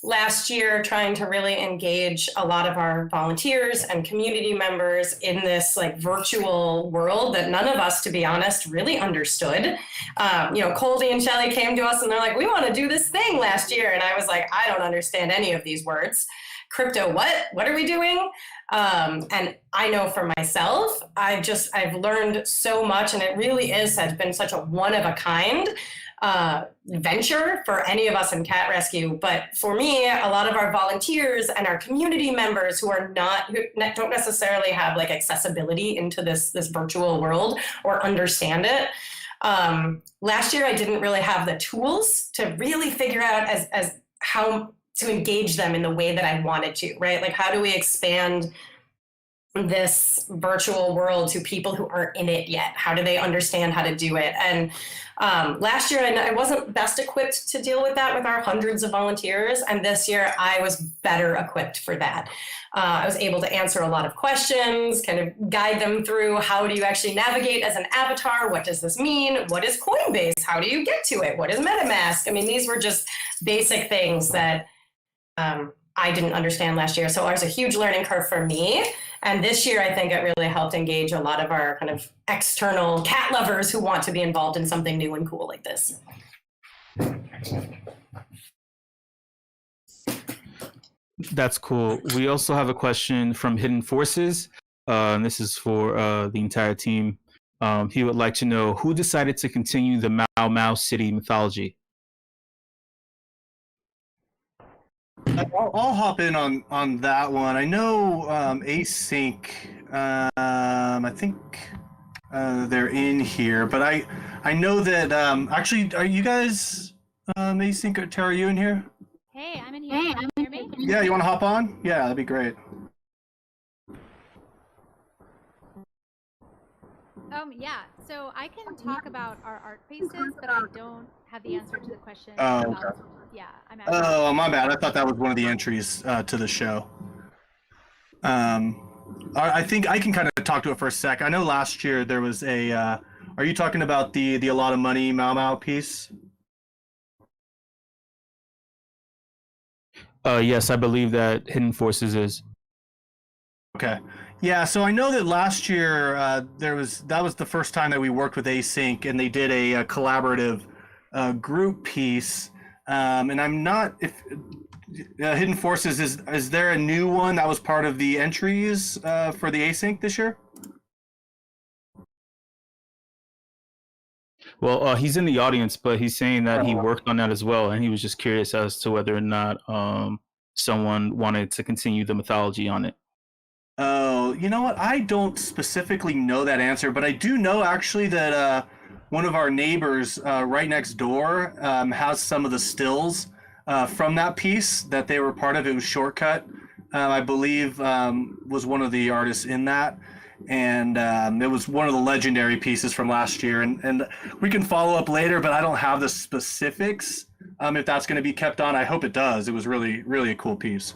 last year, trying to really engage a lot of our volunteers and community members in this like virtual world that none of us, to be honest, really understood. Coldy and Shelly came to us and they're like, we want to do this thing last year. And I was like, I don't understand any of these words. Crypto, what are we doing? And I know for myself, I've learned so much, and it really has been such a one of a kind venture for any of us in cat rescue. But for me, a lot of our volunteers and our community members who don't necessarily have like accessibility into this virtual world or understand it. Last year, I didn't really have the tools to really figure out as how to engage them in the way that I wanted to, right? Like, how do we expand this virtual world to people who aren't in it yet? How do they understand how to do it? And last year, I wasn't best equipped to deal with that with our hundreds of volunteers. And this year, I was better equipped for that. I was able to answer a lot of questions, kind of guide them through how do you actually navigate as an avatar? What does this mean? What is Coinbase? How do you get to it? What is MetaMask? I mean, these were just basic things that I didn't understand last year. So it was a huge learning curve for me. And this year, I think it really helped engage a lot of our kind of external cat lovers who want to be involved in something new and cool like this. That's cool. We also have a question from Hidden Forces. And this is for the entire team. He would like to know who decided to continue the Mau Mau City mythology. I'll hop in on that one. I know Async, I think they're in here, but I know that actually, are you guys Async or Tara, are you in here? Hey, I'm in here. Hey, can you hear me? Yeah, you want to hop on? Yeah, that'd be great. Yeah, so I can talk about our art pieces, but I don't have the answer to the question. Oh, about, okay. Yeah, I'm out. Oh, my bad. I thought that was one of the entries to the show. I think I can kind of talk to it for a sec. I know last year there was a. Are you talking about the a lot of money Mau Mau piece? Yes, I believe that Hidden Forces is. Okay. Yeah, so I know that last year that was the first time that we worked with Async, and they did a collaborative group piece. And I'm not if Hidden Forces is there a new one that was part of the entries for the Async this year? Well, he's in the audience, but he's saying that he worked on that as well, and he was just curious as to whether or not someone wanted to continue the mythology on it. Oh, you know what? I don't specifically know that answer, but I do know actually that one of our neighbors right next door has some of the stills from that piece that they were part of. It was Shortcut, I believe, was one of the artists in that. And it was one of the legendary pieces from last year. And we can follow up later, but I don't have the specifics if that's going to be kept on. I hope it does. It was really, really a cool piece.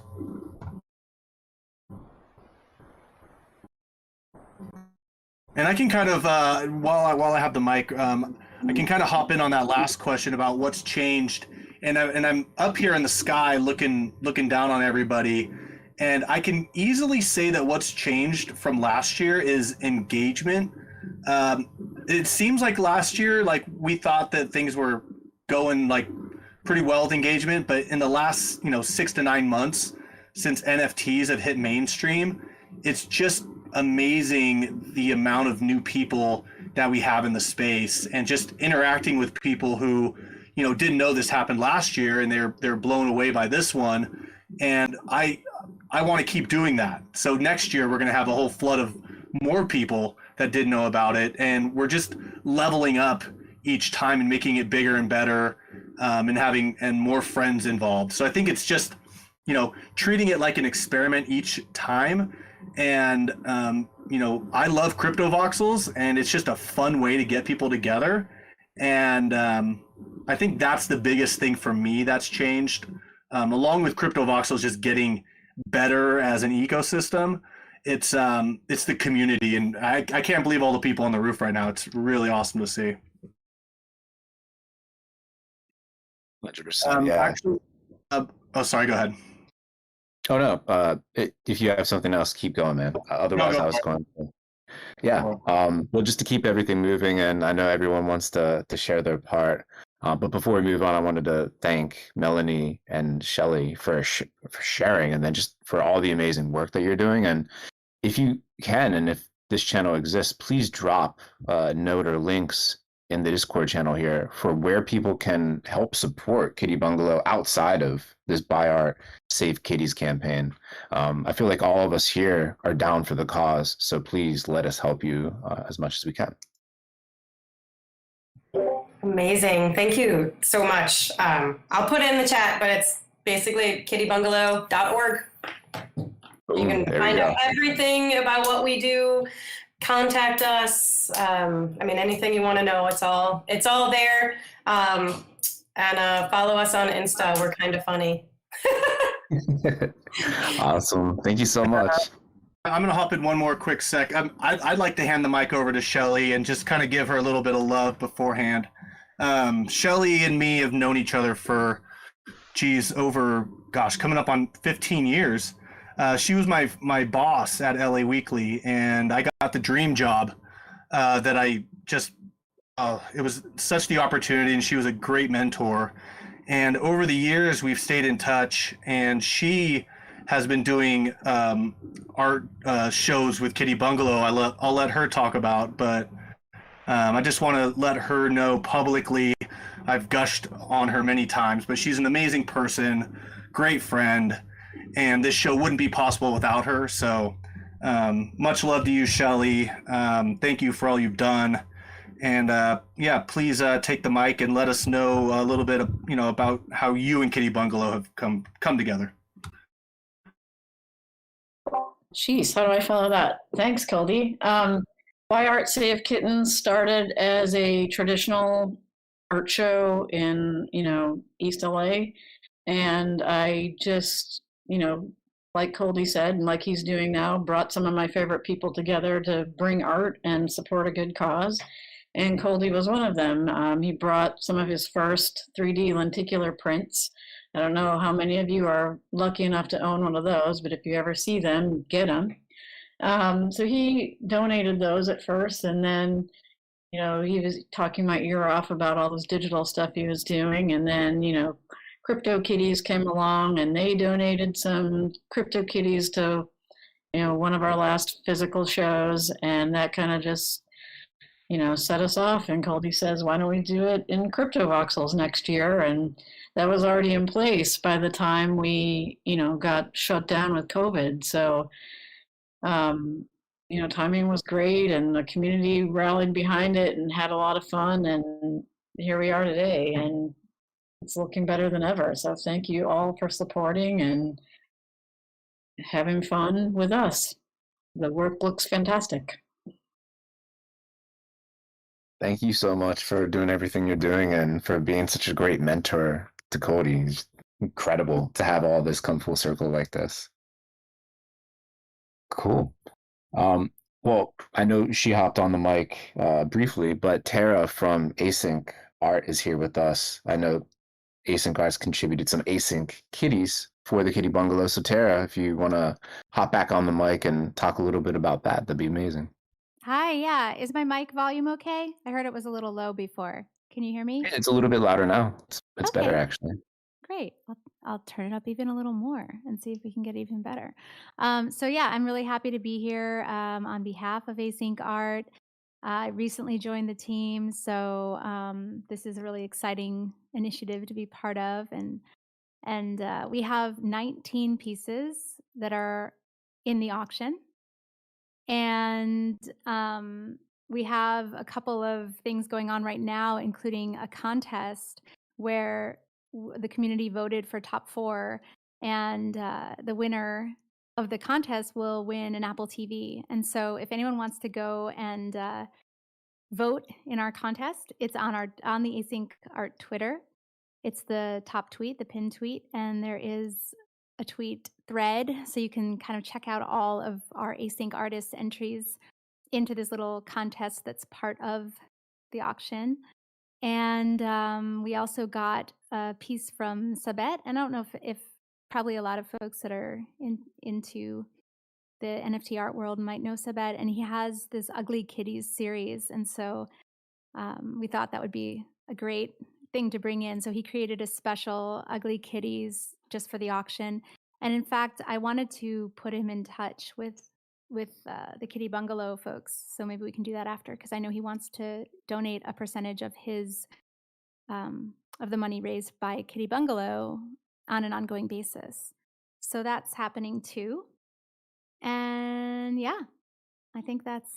And I can kind of, while I have the mic, I can kind of hop in on that last question about what's changed. And I'm up here in the sky looking down on everybody. And I can easily say that what's changed from last year is engagement. It seems like last year, like we thought that things were going like pretty well with engagement, but in the last 6 to 9 months since NFTs have hit mainstream, it's just amazing the amount of new people that we have in the space, and just interacting with people who didn't know this happened last year, and they're blown away by this one. And I want to keep doing that. So next year we're going to have a whole flood of more people that didn't know about it, and we're just leveling up each time and making it bigger and better, and having more friends involved. So I think it's just treating it like an experiment each time. And I love crypto voxels, and it's just a fun way to get people together. And I think that's the biggest thing for me that's changed, along with crypto voxels just getting better as an ecosystem. It's the community, and I can't believe all the people on the roof right now. It's really awesome to see. 100%. Yeah. Actually, oh, sorry. Go ahead. Oh no. If you have something else, keep going, man. Otherwise, I was going. Yeah. Well, just to keep everything moving, and I know everyone wants to share their part. But before we move on, I wanted to thank Melanie and Shelly for sharing, and then just for all the amazing work that you're doing. And if you can, and if this channel exists, please drop a note or links in the Discord channel here for where people can help support Kitty Bungalow outside of this Buy Art Save Kitties campaign. I feel like all of us here are down for the cause, so please let us help you as much as we can. Amazing. Thank you so much. I'll put it in the chat, but it's basically kittybungalow.org. You can find out everything about what we do. Contact us. Anything you want to know, it's all there. And follow us on Insta. We're kind of funny. Awesome. Thank you so much. I'm going to hop in one more quick sec. I'd like to hand the mic over to Shelly and just kind of give her a little bit of love beforehand. Shelly and me have known each other for, coming up on 15 years. She was my boss at LA Weekly, and I got the dream job that I just, it was such the opportunity, and she was a great mentor. And over the years, we've stayed in touch, and she has been doing art shows with Kitty Bungalow. I'll let her talk about, but I just want to let her know publicly. I've gushed on her many times, but she's an amazing person, great friend, and this show wouldn't be possible without her. So much love to you, Shelly. Thank you for all you've done. And please take the mic and let us know a little bit, about how you and Kitty Bungalow have come together. Jeez, how do I follow that? Thanks, Cody. Buy Art Save Kittens started as a traditional art show in, East LA. And I just, like Coldy said, and like he's doing now, brought some of my favorite people together to bring art and support a good cause. And Coldy was one of them. He brought some of his first 3D lenticular prints. I don't know how many of you are lucky enough to own one of those, but if you ever see them, get them. So he donated those at first, and then, you know, he was talking my ear off about all this digital stuff he was doing, and then, you know, Crypto Kitties came along and they donated some Crypto Kitties to, you know, one of our last physical shows, and that kind of just, you know, set us off. And Colby says, why don't we do it in Crypto Voxels next year? And that was already in place by the time we, you know, got shut down with COVID. So, you know, timing was great, and the community rallied behind it and had a lot of fun, and here we are today, and it's looking better than ever. So thank you all for supporting and having fun with us. The work looks fantastic. Thank you so much for doing everything you're doing and for being such a great mentor to Cody. It's incredible to have all this come full circle like this. Cool. Well, I know she hopped on the mic briefly, but Tara from Async Art is here with us. I know Async Art's contributed some async kitties for the Kitty Bungalow. So Tara, if you want to hop back on the mic and talk a little bit about that, that'd be amazing. Hi, yeah. Is my mic volume okay? I heard it was a little low before. Can you hear me? It's a little bit louder now. It's better, Okay. actually. Great. I'll turn it up even a little more and see if we can get even better. So yeah, I'm really happy to be here on behalf of Async Art. I recently joined the team, so this is a really exciting initiative to be part of. And we have 19 pieces that are in the auction. And we have a couple of things going on right now, including a contest where the community voted for top 4, and the winner of the contest will win an Apple TV. And so if anyone wants to go and vote in our contest, it's on the Async Art Twitter. It's the top tweet, the pinned tweet, and there is a tweet thread, so you can kind of check out all of our Async artists' entries into this little contest that's part of the auction. And we also got a piece from Sabet. And I don't know if probably a lot of folks that are into the NFT art world might know Sabet, and he has this Ugly Kitties series. And so we thought that would be a great thing to bring in. So he created a special Ugly Kitties just for the auction. And in fact, I wanted to put him in touch with the Kitty Bungalow folks. So maybe we can do that after, because I know he wants to donate a percentage of his of the money raised by Kitty Bungalow on an ongoing basis. So that's happening too. And yeah, I think that's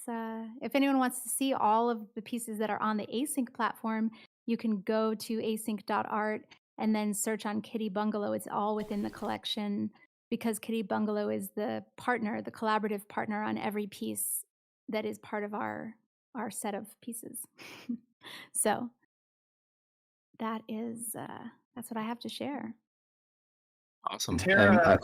if anyone wants to see all of the pieces that are on the Async platform, you can go to async.art and then search on Kitty Bungalow. It's all within the collection, because Kitty Bungalow is the partner, the collaborative partner on every piece that is part of our set of pieces. So that is that's what I have to share. Awesome. Tara,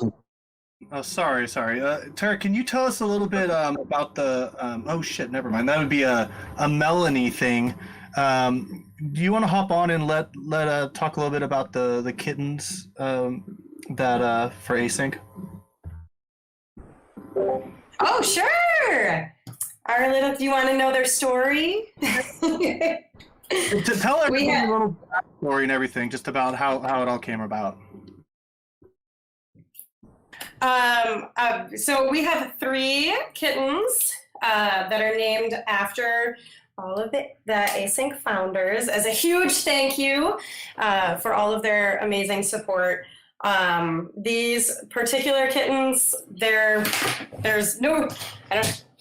oh, sorry. Tara, can you tell us a little bit about the? Oh shit, never mind. That would be a Melanie thing. Do you want to hop on and let talk a little bit about the kittens that for Async? Oh, sure. Do you want to know their story? To tell everyone a little backstory and everything, just about how it all came about. So we have 3 kittens that are named after all of the Async founders, as a huge thank you for all of their amazing support. These particular kittens,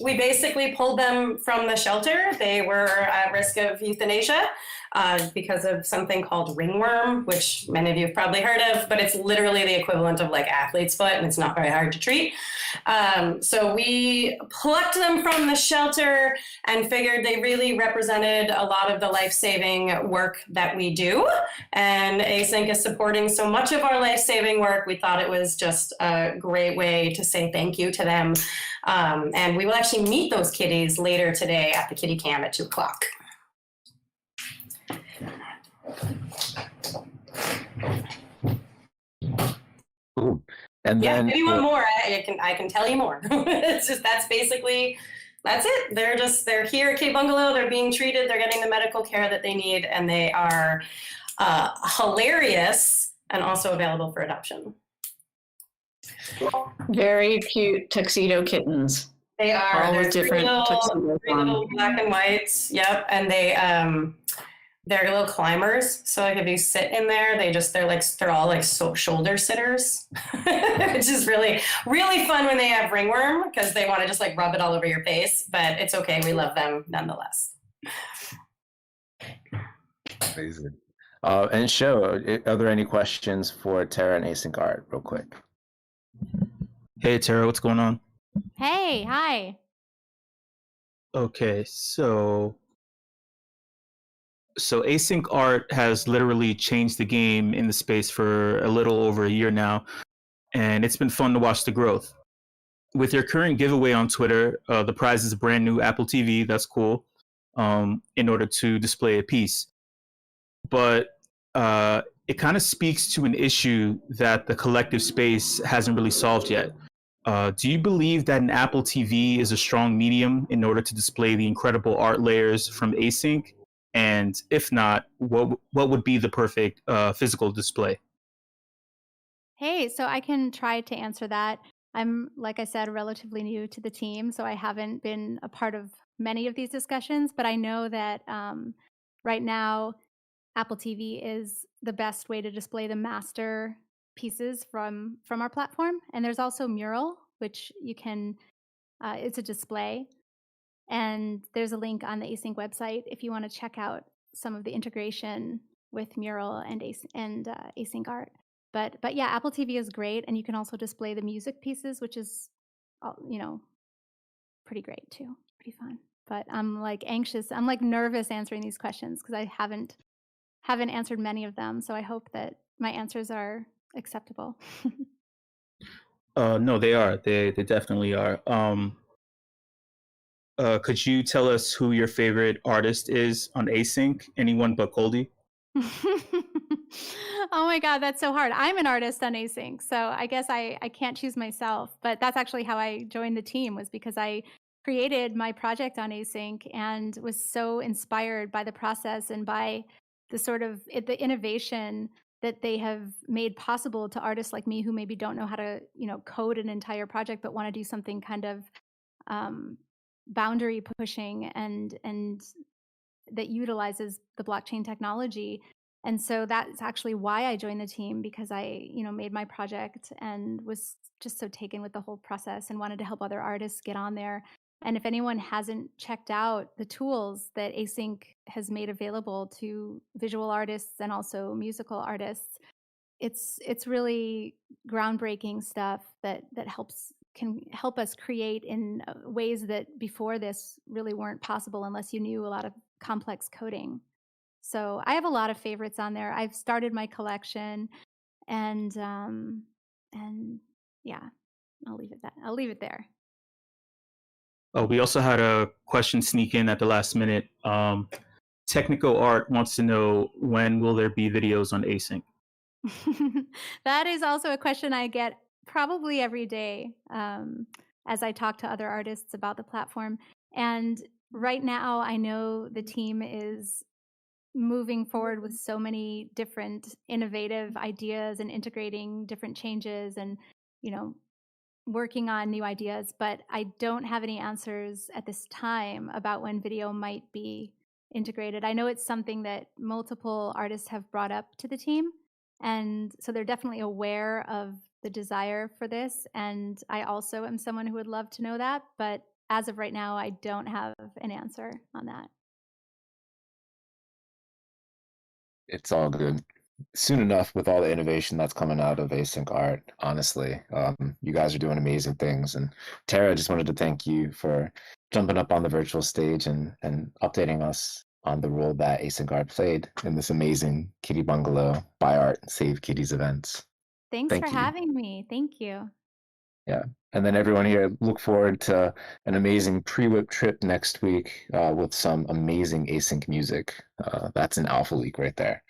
we basically pulled them from the shelter. They were at risk of euthanasia. because of something called ringworm, which many of you have probably heard of, but it's literally the equivalent of like athlete's foot, and it's not very hard to treat. So we plucked them from the shelter and figured they really represented a lot of the life-saving work that we do. And Async is supporting so much of our life-saving work. We thought it was just a great way to say thank you to them. And we will actually meet those kitties later today at the kitty cam at 2:00. Ooh. And Yeah, then if you want more, I can tell you more. It's just that's it. They're here at Kitty Bungalow. They're being treated. They're getting the medical care that they need, and they are hilarious and also available for adoption. Very cute tuxedo kittens. They are. All They're with different tuxedos three little black and whites. Yep, and they're little climbers. So like if you sit in there, they're all like shoulder sitters, which is really, really fun when they have ringworm because they want to just like rub it all over your face. But it's okay. We love them nonetheless. amazing. And show, are there any questions for Tara and Async Art, real quick? Hey, Tara, what's going on? Hey, hi. Okay, so Async Art has literally changed the game in the space for a little over a year now, and it's been fun to watch the growth. With your current giveaway on Twitter, the prize is a brand new Apple TV. That's cool. In order to display a piece, but it kind of speaks to an issue that the collective space hasn't really solved yet. Do you believe that an Apple TV is a strong medium in order to display the incredible art layers from Async? And if not, what would be the perfect physical display? Hey, so I can try to answer that. I'm, like I said, relatively new to the team, so I haven't been a part of many of these discussions, but I know that right now, Apple TV is the best way to display the master pieces from our platform. And there's also Mural, which you can, it's a display. And there's a link on the Async website if you want to check out some of the integration with Mural and Async Art. But yeah, Apple TV is great, and you can also display the music pieces, which is, pretty great too, pretty fun. But I'm like anxious, I'm like nervous answering these questions because I haven't answered many of them. So I hope that my answers are acceptable. No, they are. They definitely are. Could you tell us who your favorite artist is on Async? Anyone but Goldie? Oh my God, that's so hard. I'm an artist on Async, so I guess I can't choose myself. But that's actually how I joined the team, was because I created my project on Async and was so inspired by the process and by the sort of the innovation that they have made possible to artists like me who maybe don't know how to, code an entire project, but want to do something kind of boundary pushing and that utilizes the blockchain technology. And so that's actually why I joined the team, because I, made my project and was just so taken with the whole process and wanted to help other artists get on there. And if anyone hasn't checked out the tools that Async has made available to visual artists and also musical artists, it's really groundbreaking stuff that can help us create in ways that before this really weren't possible unless you knew a lot of complex coding. So I have a lot of favorites on there. I've started my collection, and yeah, I'll leave it there. Oh, we also had a question sneak in at the last minute. Technical Art wants to know, when will there be videos on Async? That is also a question I get probably every day as I talk to other artists about the platform. And right now, I know the team is moving forward with so many different innovative ideas and integrating different changes and, working on new ideas, but I don't have any answers at this time about when video might be integrated. I know it's something that multiple artists have brought up to the team, and so they're definitely aware of the desire for this, and I also am someone who would love to know that, but as of right now, I don't have an answer on that. It's all good. Soon enough, with all the innovation that's coming out of async art, honestly, you guys are doing amazing things. And Tara, I just wanted to thank you for jumping up on the virtual stage and updating us on the role that async art played in this amazing Kitty Bungalow by Art Save Kitties events. Thanks Thank for you. having me. Thank you. Yeah. And then everyone here, look forward to an amazing pre-WIP trip next week with some amazing async music. That's an alpha leak right there.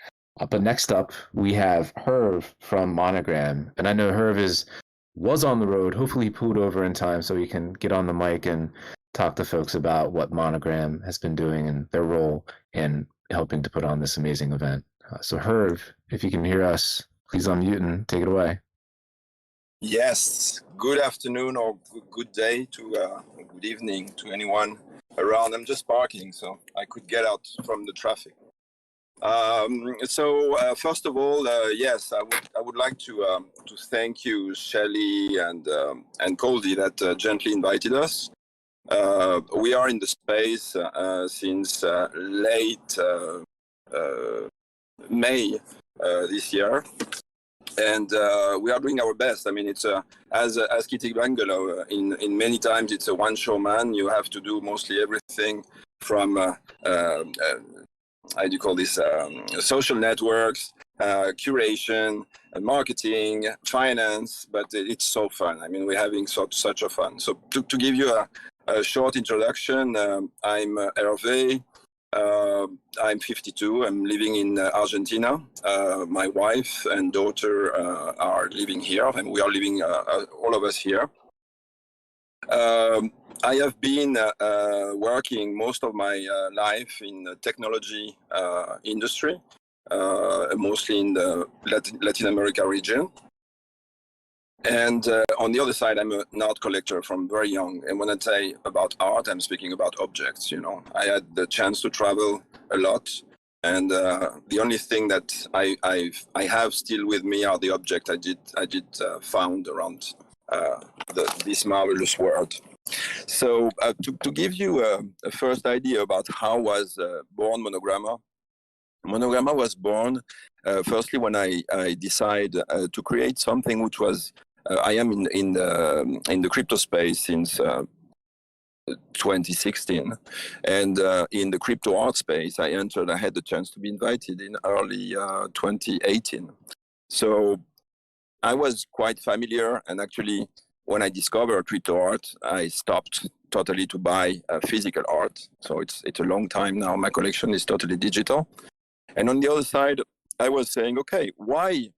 But next up, we have Herv from Monogram. And I know Herv was on the road. Hopefully he pulled over in time so he can get on the mic and talk to folks about what Monogram has been doing and their role in helping to put on this amazing event. So Herv, if you can hear us, please unmute and take it away. Yes, good afternoon or good day to good evening to anyone around. I'm just parking, so I could get out from the traffic. First of all, yes, I would like to thank you, Shelley and Coldy, that gently invited us. We are in the space since late May this year. And we are doing our best. I mean, it's as Kitty Bungalow, in many times it's a one-show man. You have to do mostly everything from how do you call this? Social networks, curation, marketing, finance. But it's so fun. I mean, we're having such a fun. So to give you a short introduction, I'm Hervé. I'm 52. I'm living in Argentina. My wife and daughter are living here, and we are living, all of us here. I have been working most of my life in the technology industry, mostly in the Latin America region. And on the other side, I'm an art collector from very young. And when I say about art, I'm speaking about objects. You know, I had the chance to travel a lot, and the only thing that I have still with me are the objects I did found around this marvelous world. So to give you a first idea about how was born Monogramma. Monogramma was born firstly when I decided to create something which was. I am in the crypto space since 2016, and in the crypto art space, I had the chance to be invited in early 2018. So I was quite familiar, and actually, when I discovered crypto art, I stopped totally to buy physical art. So it's a long time now. My collection is totally digital. And on the other side, I was saying, okay, why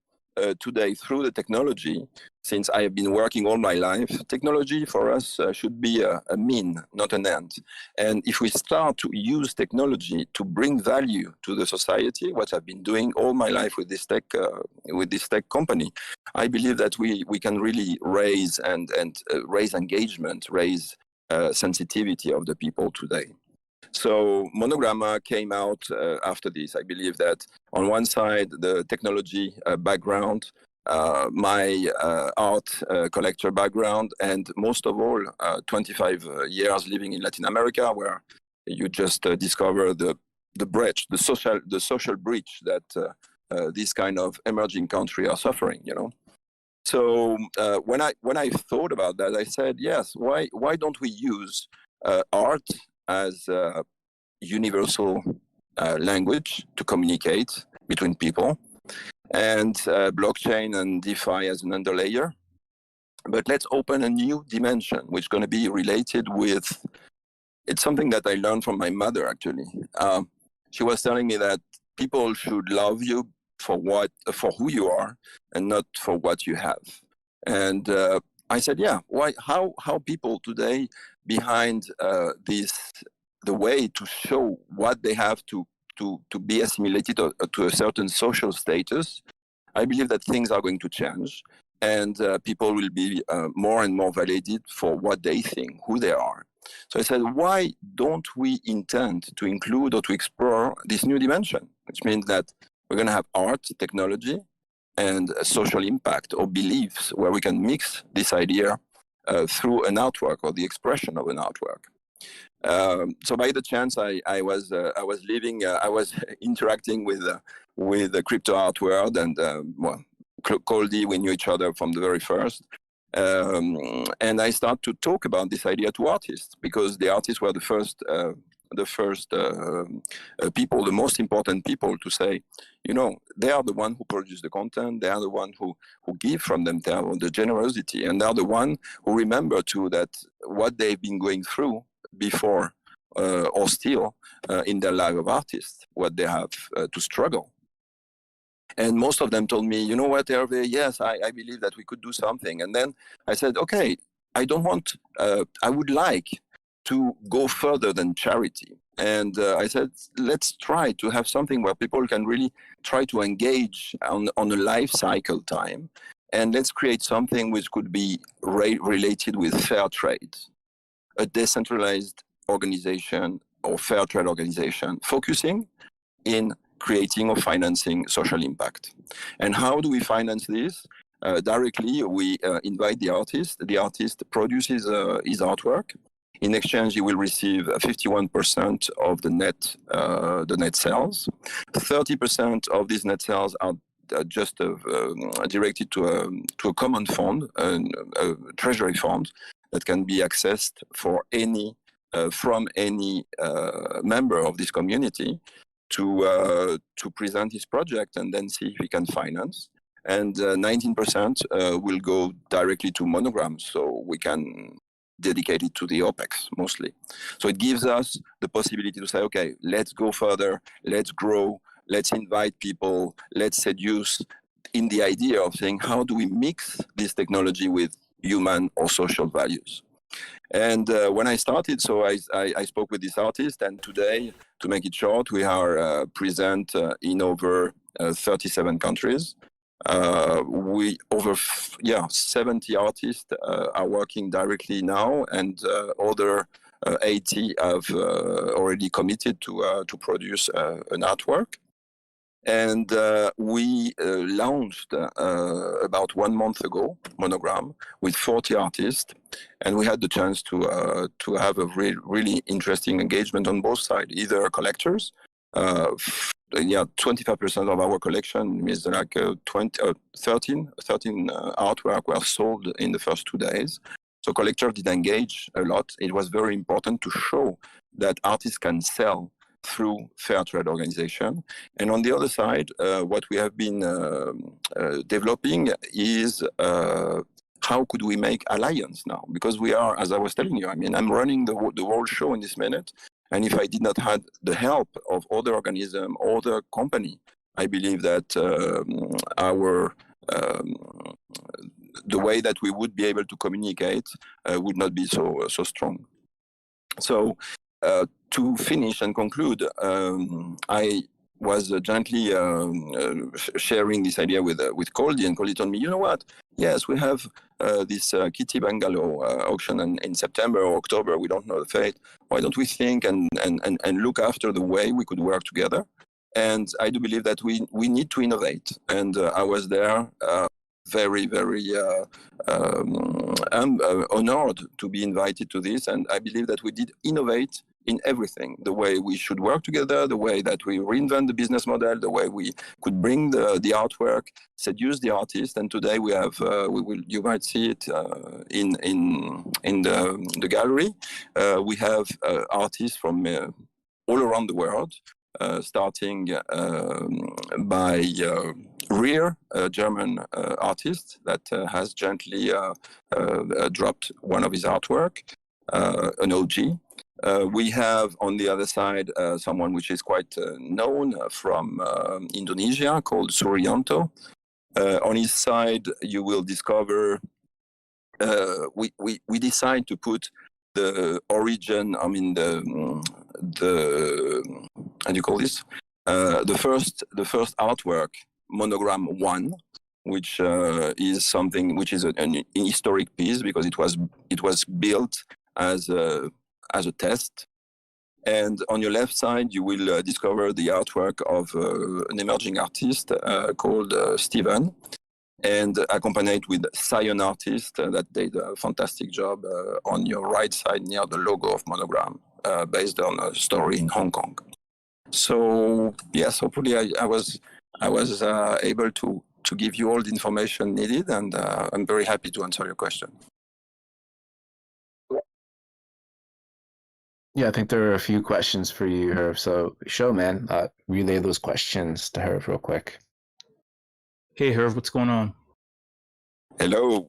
today through the technology, since I have been working all my life, technology for us should be a mean, not an end. And if we start to use technology to bring value to the society, what I've been doing all my life with this tech company, I believe that we can really raise raise engagement, raise sensitivity of the people today. So Monogramma came out after this. I believe that on one side, the technology background, my art collector background, and most of all, 25 years living in Latin America, where you just discover the breach, the social breach that these kind of emerging countries are suffering. You know. So when I thought about that, I said, yes, why don't we use art as a universal language to communicate between people, and blockchain and DeFi as an underlayer. But let's open a new dimension, which is going to be related with, it's something that I learned from my mother, actually. She was telling me that people should love you for who you are and not for what you have. And I said, yeah, why? How people today behind the way to show what they have to be assimilated to a certain social status, I believe that things are going to change, and people will be more and more validated for what they think, who they are. So I said, why don't we intend to include or to explore this new dimension, which means that we're going to have art, technology, and social impact or beliefs, where we can mix this idea through an artwork or the expression of an artwork. So by the chance, I was living, I was interacting with the crypto art world, and well, Coldy, we knew each other from the very first. And I started to talk about this idea to artists, because the artists were the first people, the most important people to say, you know, they are the one who produce the content, they are the one who give from themselves, the generosity, and they are the one who remember too that what they've been going through before or still in their life of artists, what they have to struggle. And most of them told me, you know what, Hervé, yes, I believe that we could do something. And then I said, okay, I don't want, I would like to go further than charity. And I said, let's try to have something where people can really try to engage on a life cycle time. And let's create something which could be related with fair trade, a decentralized organization or fair trade organization focusing in creating or financing social impact. And how do we finance this? Directly, we invite the artist. The artist produces his artwork. In exchange, he will receive 51% of the net sales. 30% of these net sales are just directed to a common fund, a treasury fund that can be accessed for any from any member of this community to present his project and then see if he can finance. And 19% will go directly to monograms, so we can dedicate it to the OPEX mostly. So it gives us the possibility to say, okay, let's go further, let's grow, let's invite people, let's seduce in the idea of saying, how do we mix this technology with human or social values? And when I started, so I spoke with this artist, and today, to make it short, we are present in over 37 countries. We over 70 artists are working directly now, and other 80 have already committed to produce an artwork. And we launched about 1 month ago, Monogram, with 40 artists, and we had the chance to have a really interesting engagement on both sides, either collectors. 25% of our collection is like 13 artwork were sold in the first 2 days. So collectors did engage a lot. It was very important to show that artists can sell through fair trade organization. And on the other side, what we have been developing is how could we make alliance now? Because we are, as I was telling you, I mean, I'm running the whole show in this minute. And if I did not have the help of other organism, other company, I believe that the way that we would be able to communicate would not be so strong. So to finish and conclude, I was gently sharing this idea with Coldy, and Coldy told me, you know what? Yes, we have this Kitty Bungalow auction in September or October. We don't know the fate. Why don't we think and look after the way we could work together? And I do believe that we need to innovate. And I was there very, very honored to be invited to this. And I believe that we did innovate in everything, the way we should work together, the way that we reinvent the business model, the way we could bring the artwork, seduce the artist. And today we have, you might see it in the gallery. We have artists from all around the world, starting by Rear, a German artist that has gently dropped one of his artwork, an OG. We have on the other side someone which is quite known from Indonesia called Suryanto. On his side, you will discover we decide to put the origin. I mean the how do you call this? The first artwork, Monogram 1, which is something which is an historic piece because it was built as a test. And on your left side, you will discover the artwork of an emerging artist called Steven. and accompanied with Scion artist that did a fantastic job on your right side near the logo of Monogram, based on a story in Hong Kong. So yes, hopefully I was able to give you all the information needed, and I'm very happy to answer your question. Yeah, I think there are a few questions for you, Herb. So, man, relay those questions to Herb real quick. Hey, Herb, what's going on? Hello.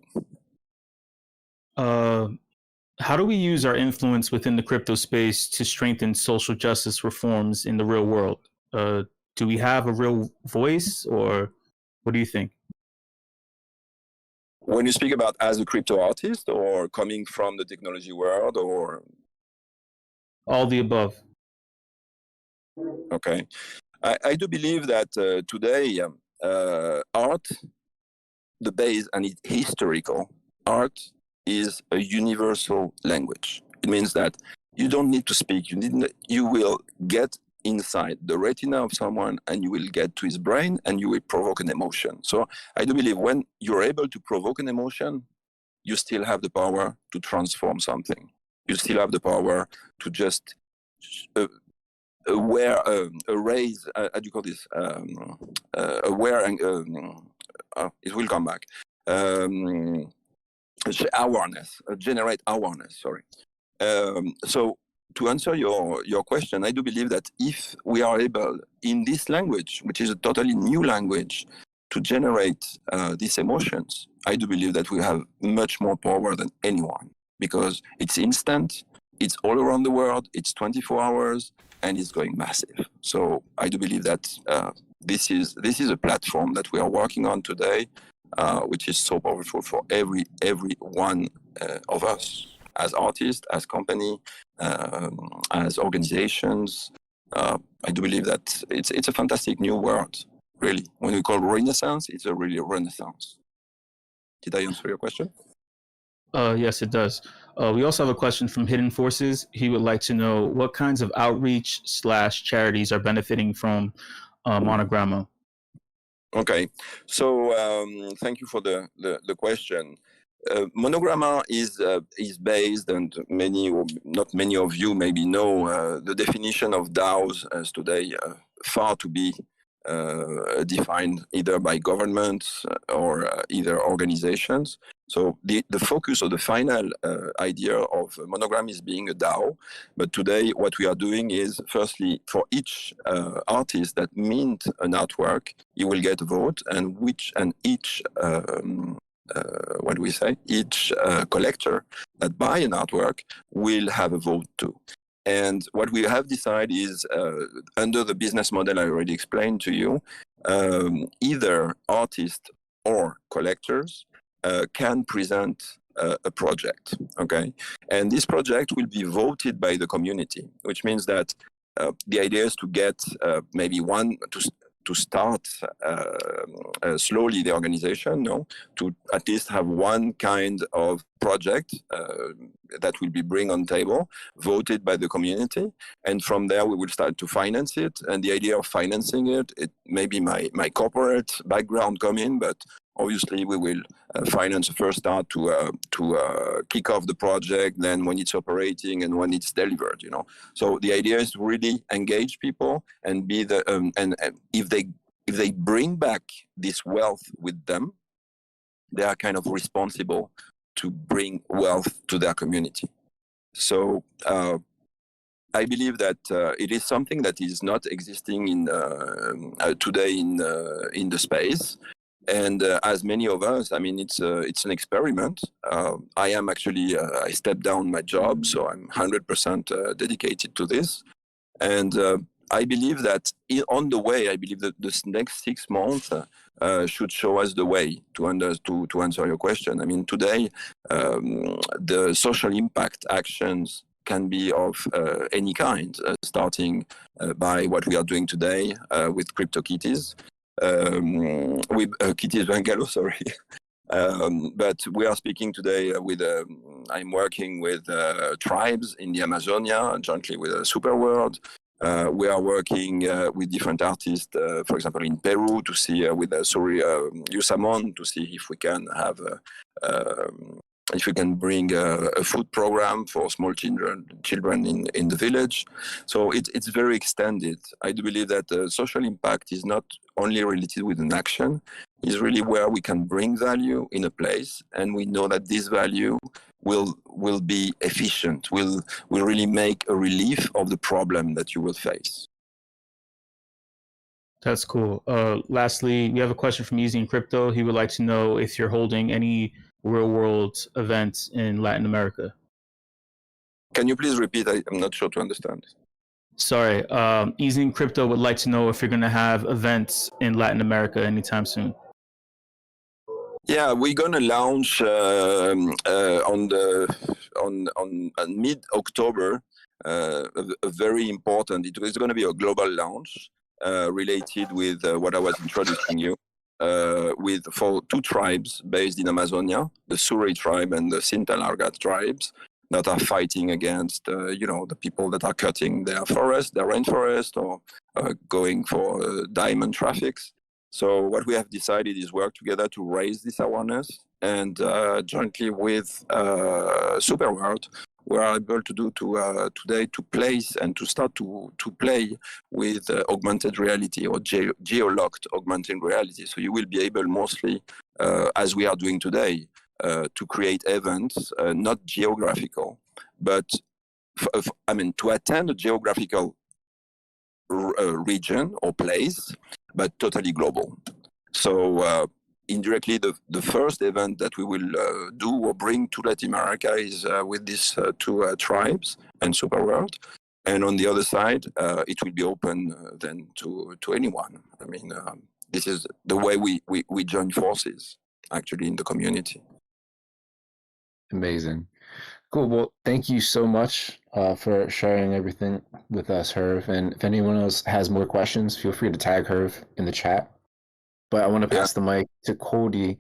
How do we use our influence within the crypto space to strengthen social justice reforms in the real world? Do we have a real voice, or what do you think? When you speak about as a crypto artist, or coming from the technology world, or all the above? Okay, I do believe that today art, the base, and it's historical. Art is a universal language. It means that you don't need to speak. You will get inside the retina of someone, and you will get to his brain, and you will provoke an emotion. So I do believe when you're able to provoke an emotion, you still have the power to transform something. You still have the power to just raise, how do you call this? Aware, and it will come back. Awareness, generate awareness, sorry. So to answer your question, I do believe that if we are able, in this language, which is a totally new language, to generate these emotions, I do believe that we have much more power than anyone, because it's instant, it's all around the world, it's 24 hours, and it's going massive. So I do believe that this is a platform that we are working on today, which is so powerful for every one of us, as artists, as company, as organizations. I do believe that it's a fantastic new world, really. When we call Renaissance, it's a really Renaissance. Did I answer your question? Yes, it does. We also have a question from Hidden Forces. He would like to know what kinds of outreach / charities are benefiting from Monogramma. Okay, so thank you for the question. Monogramma is based, and not many of you maybe know the definition of DAOs as today far to be defined either by governments or either organizations. So the focus or the final idea of Monogram is being a DAO. But today what we are doing is, firstly, for each artist that mint an artwork, you will get a vote, and each each collector that buy an artwork will have a vote too. And what we have decided is, under the business model I already explained to you, either artists or collectors can present a project, okay? And this project will be voted by the community, which means that the idea is to get maybe to start slowly the organization, to at least have one kind of project that will be bring on table, voted by the community, and from there we will start to finance it. And the idea of financing it maybe my corporate background come in, but obviously we will finance the first start to kick off the project, then when it's operating and when it's delivered, So the idea is to really engage people and be and if they bring back this wealth with them, they are kind of responsible to bring wealth to their community. So I believe that it is something that is not existing in today in the space. And as many of us, I mean, it's an experiment. I am actually, I stepped down my job, so I'm 100% dedicated to this. And I believe that on the way, I believe that this next 6 months should show us the way to answer your question. I mean, today, the social impact actions can be of any kind, starting by what we are doing today with CryptoKitties. With Kitties Bungalow, sorry. But we are speaking today with, I'm working with tribes in the Amazonia, jointly with Superworld. We are working with different artists, for example, in Peru to see with Suri Yusamon to see if we can have if we can bring a food program for small children in the village. So it's very extended. I do believe that social impact is not only related with an action, is really where we can bring value in a place, and we know that this value will be efficient, will really make a relief of the problem that you will face. That's cool. Lastly, we have a question from Easy in Crypto. He would like to know if you're holding any real world events in Latin America. Can you please repeat? I'm not sure to understand. Sorry, Easy in Crypto would like to know if you're going to have events in Latin America anytime soon. Yeah, we're gonna launch on mid-October a very important. It is going to be a global launch related with what I was introducing you for two tribes based in Amazonia, the Suri tribe and the Sintalarga tribes that are fighting against the people that are cutting their forest, their rainforest, or going for diamond traffics. So what we have decided is work together to raise this awareness, and jointly with Superworld, we are able to do today to place and to start to play with augmented reality or geo-locked augmented reality. So you will be able mostly, as we are doing today, to create events, not geographical, but to attend a geographical region or place, but totally global. So indirectly, the first event that we will do or bring to Latin America is with these two tribes and Superworld. And on the other side, it will be open then to anyone. I mean, this is the way we join forces, actually, in the community. Amazing. Cool. Well, thank you so much for sharing everything with us, Herve. And if anyone else has more questions, feel free to tag Herve in the chat. But I want to pass the mic to Cody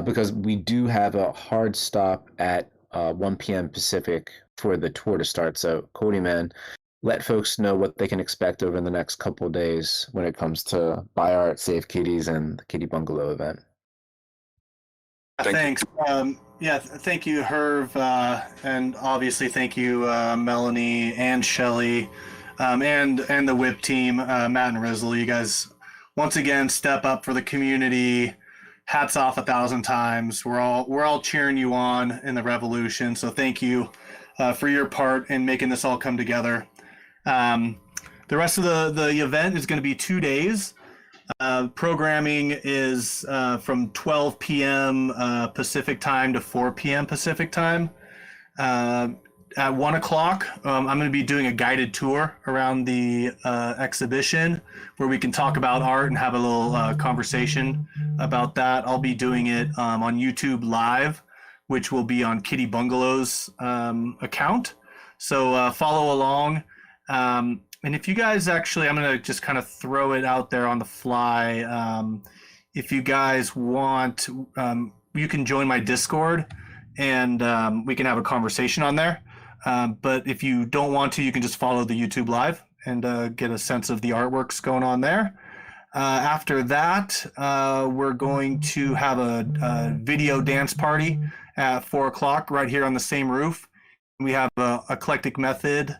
because we do have a hard stop at 1 p.m. Pacific for the tour to start. So, Cody, man, let folks know what they can expect over the next couple of days when it comes to Buy Art, Save Kitties, and the Kitty Bungalow event. Thanks. Thank you, Herve, and obviously thank you, Melanie and Shelly, and the WIP team, Matt and Rizzle. You guys once again step up for the community. Hats off 1,000 times. We're all cheering you on in the revolution. So thank you for your part in making this all come together. The rest of the event is going to be 2 days. Programming is from 12 p.m. Pacific time to 4 p.m. Pacific time. At 1 o'clock, I'm going to be doing a guided tour around the exhibition where we can talk about art and have a little conversation about that. I'll be doing it on YouTube Live, which will be on Kitty Bungalow's account. So follow along. And if you guys actually, I'm going to just kind of throw it out there on the fly. If you guys want, you can join my Discord and we can have a conversation on there. But if you don't want to, you can just follow the YouTube Live and get a sense of the artworks going on there. After that, we're going to have a video dance party at 4 o'clock right here on the same roof. We have a Eclectic Method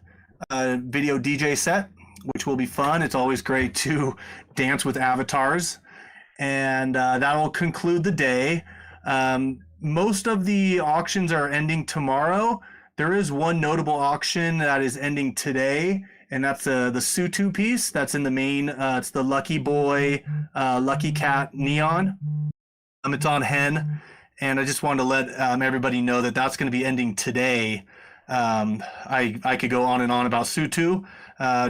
video DJ set, which will be fun. It's always great to dance with avatars. And that will conclude the day. Most of the auctions are ending tomorrow. There is one notable auction that is ending today, and that's the Sutu piece that's in the main. It's the Lucky Boy, Lucky Cat Neon. It's on Hen, and I just wanted to let everybody know that that's going to be ending today. I could go on and on about Sutu,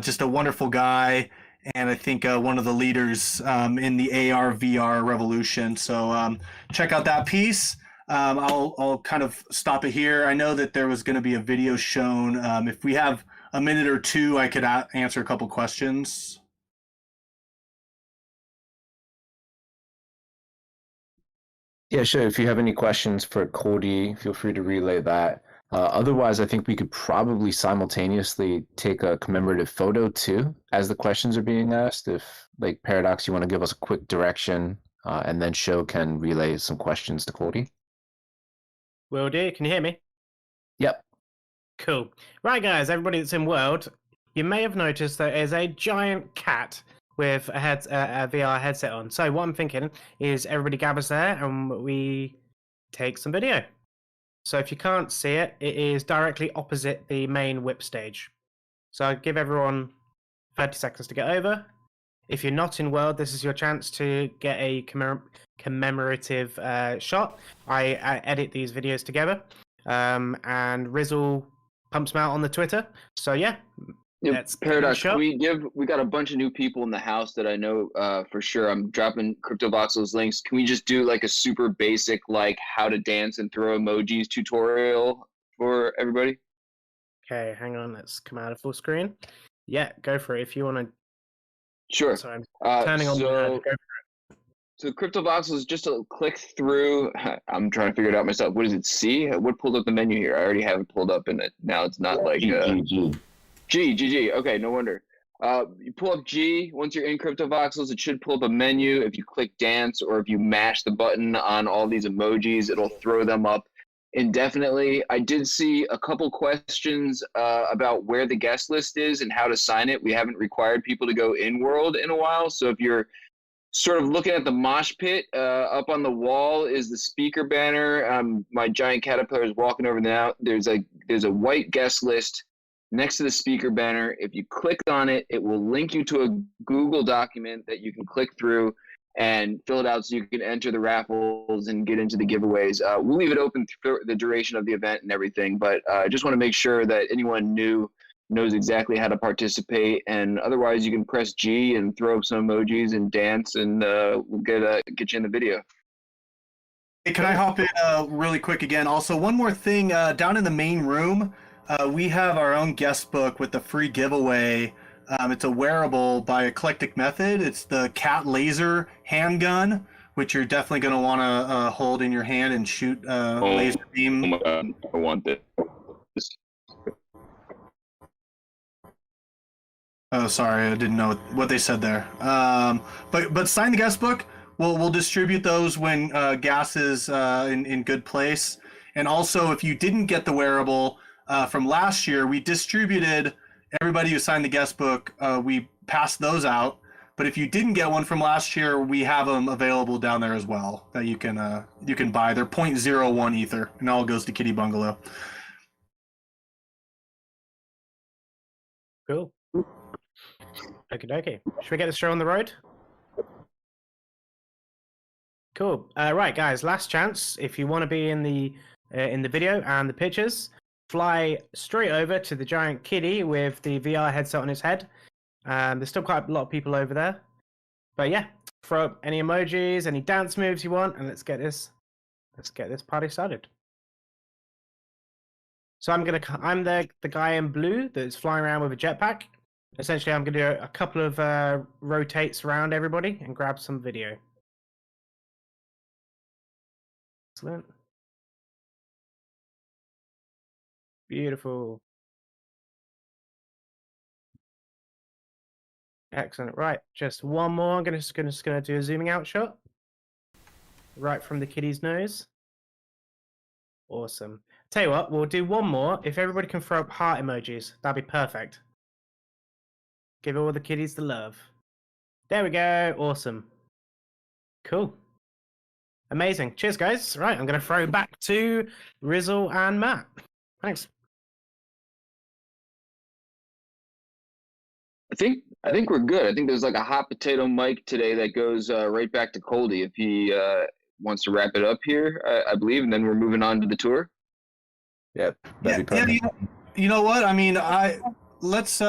just a wonderful guy, and I think one of the leaders in the AR VR revolution. So check out that piece. I'll kind of stop it here. I know that there was going to be a video shown. If we have a minute or two, I could answer a couple questions. Yeah, sure. If you have any questions for Cody, feel free to relay that. Otherwise, I think we could probably simultaneously take a commemorative photo too, as the questions are being asked. If, like, Paradox, you want to give us a quick direction, and then Show can relay some questions to Cody. Will do. Can you hear me? Yep. Cool. Right, guys, everybody that's in World, you may have noticed there is a giant cat with a VR headset on. So what I'm thinking is everybody gathers there and we take some video. So if you can't see it, it is directly opposite the main WIP stage. So I'll give everyone 30 seconds to get over. If you're not in World, this is your chance to get a commemorative shot. I edit these videos together, and Rizzle pumps them out on the Twitter. So yeah, let's Paradox. We got a bunch of new people in the house that I know for sure. I'm dropping CryptoVoxel's links. Can we just do like a super basic, like how to dance and throw emojis tutorial for everybody? Okay, hang on. Let's come out of full screen. Yeah, go for it if you want to. Sure. Sorry, I'm turning on the ad. Go for it. So CryptoVoxel is just a click through. I'm trying to figure it out myself. What does it see? What pulled up the menu here? I already have it pulled up in it. Now it's not like G. Okay, no wonder. You pull up G. Once you're in CryptoVoxels, it should pull up a menu. If you click dance or if you mash the button on all these emojis, it'll throw them up indefinitely. I did see a couple questions about where the guest list is and how to sign it. We haven't required people to go in world in a while. So if you're sort of looking at the mosh pit, up on the wall is the speaker banner. My giant caterpillar is walking over now. There's a white guest list next to the speaker banner. If you click on it, it will link you to a Google document that you can click through and fill it out so you can enter the raffles and get into the giveaways. We'll leave it open for the duration of the event and everything, but I just want to make sure that anyone new knows exactly how to participate. And otherwise, you can press G and throw up some emojis and dance, and we'll get you in the video. Hey, can I hop in really quick again? Also, one more thing. Down in the main room, we have our own guest book with the free giveaway. It's a wearable by Eclectic Method. It's the Cat Laser handgun, which you're definitely going to want to hold in your hand and shoot laser beam. Oh my God, I want this. Oh, sorry, I didn't know what they said there. But sign the guest book. We'll distribute those when gas is in good place. And also, if you didn't get the wearable from last year, we distributed everybody who signed the guest book. We passed those out. But if you didn't get one from last year, we have them available down there as well that you can buy. They're 0.01 Ether, and all goes to Kitty Bungalow. Cool. Okay. Should we get this show on the road? Cool. Right, guys. Last chance. If you want to be in the video and the pictures, fly straight over to the giant kitty with the VR headset on his head. There's still quite a lot of people over there, but yeah, throw up any emojis, any dance moves you want, and let's get this party started. So I'm the guy in blue that's flying around with a jetpack. Essentially, I'm gonna do a couple of rotates around everybody and grab some video. Excellent. Beautiful. Excellent. Right, just one more. I'm just gonna do a zooming out shot. Right from the kitty's nose. Awesome. Tell you what, we'll do one more. If everybody can throw up heart emojis, that'd be perfect. Give all the kitties the love. There we go. Awesome. Cool. Amazing. Cheers, guys. Right, I'm gonna throw back to Rizzle and Matt. Thanks. I think we're good. I think there's like a hot potato mic today that goes right back to Coldy if he wants to wrap it up here, I believe, and then we're moving on to the tour. Yeah, that'd be perfect. You know what? I mean, let's.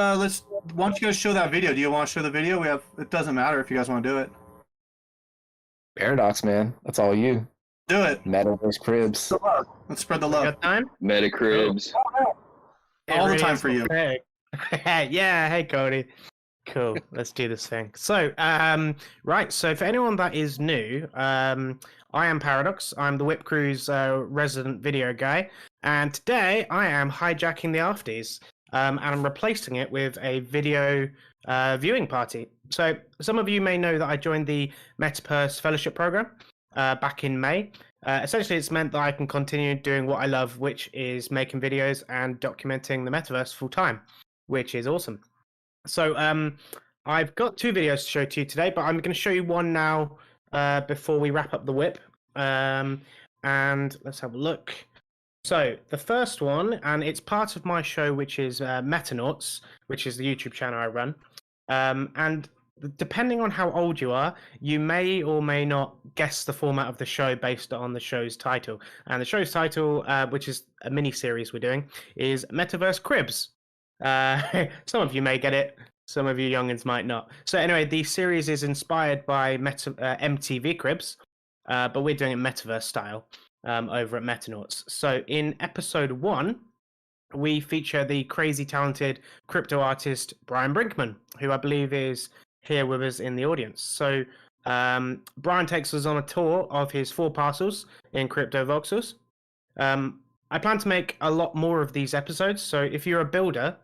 Why don't you guys show that video? Do you want to show the video? It doesn't matter if you guys want to do it. Paradox, man. That's all you. Do it. Meta versus Cribs. Let's spread the love. Got time? Meta Cribs. All the time for you. Yeah. Hey, Cody. Cool. Let's do this thing. So, right. So, for anyone that is new, I am Paradox. I'm the WIP Crew's resident video guy, and today I am hijacking the afties, and I'm replacing it with a video viewing party. So some of you may know that I joined the Metaverse Fellowship Program back in May. Essentially, it's meant that I can continue doing what I love, which is making videos and documenting the metaverse full time, which is awesome. So I've got 2 videos to show to you today, but I'm going to show you one now before we wrap up the WIP. And let's have a look. So the first one, and it's part of my show, which is Metanauts, which is the YouTube channel I run. And depending on how old you are, you may or may not guess the format of the show based on the show's title. And the show's title, which is a mini-series we're doing, is Metaverse Cribs. Some of you may get it, some of you youngins might not. So anyway, the series is inspired by MTV Cribs, but we're doing it Metaverse style over at Metanauts. So in episode 1, we feature the crazy talented crypto artist Brian Brinkman, who I believe is here with us in the audience. So Brian takes us on a tour of his 4 parcels in Crypto Voxels. I plan to make a lot more of these episodes, so if you're a builder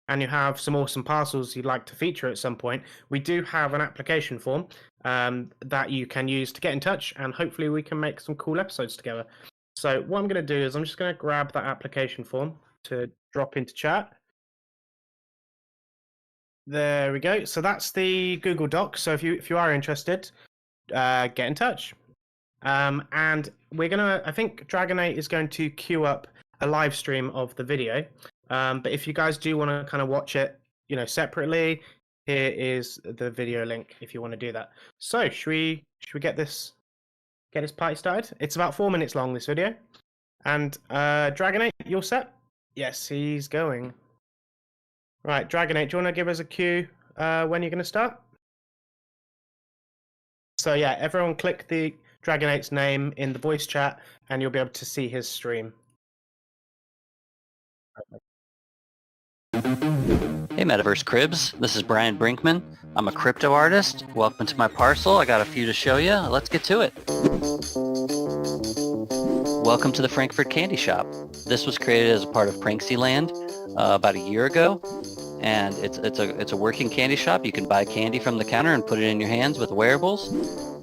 and you have some awesome parcels you'd like to feature at some point, we do have an application form that you can use to get in touch, and hopefully we can make some cool episodes together. So what I'm going to do is I'm just going to grab that application form to drop into chat. There we go. So that's the Google Doc. So if you are interested, get in touch. And we're gonna, I think Dragonate is going to queue up a live stream of the video. But if you guys do want to kind of watch it, separately, here is the video link if you want to do that. So should we get this party started? It's about 4 minutes long, this video. And Dragonate, you're set? Yes, he's going. Right, Dragonate, do you want to give us a cue when you're going to start? So yeah, everyone click the Dragonate's name in the voice chat and you'll be able to see his stream. Hey Metaverse Cribs, this is Brian Brinkman. I'm a crypto artist. Welcome to my parcel. I got a few to show you. Let's get to it. Welcome to the Frankfurt Candy Shop. This was created as a part of Pranksyland about a year ago, and it's a working candy shop. You can buy candy from the counter and put it in your hands with wearables,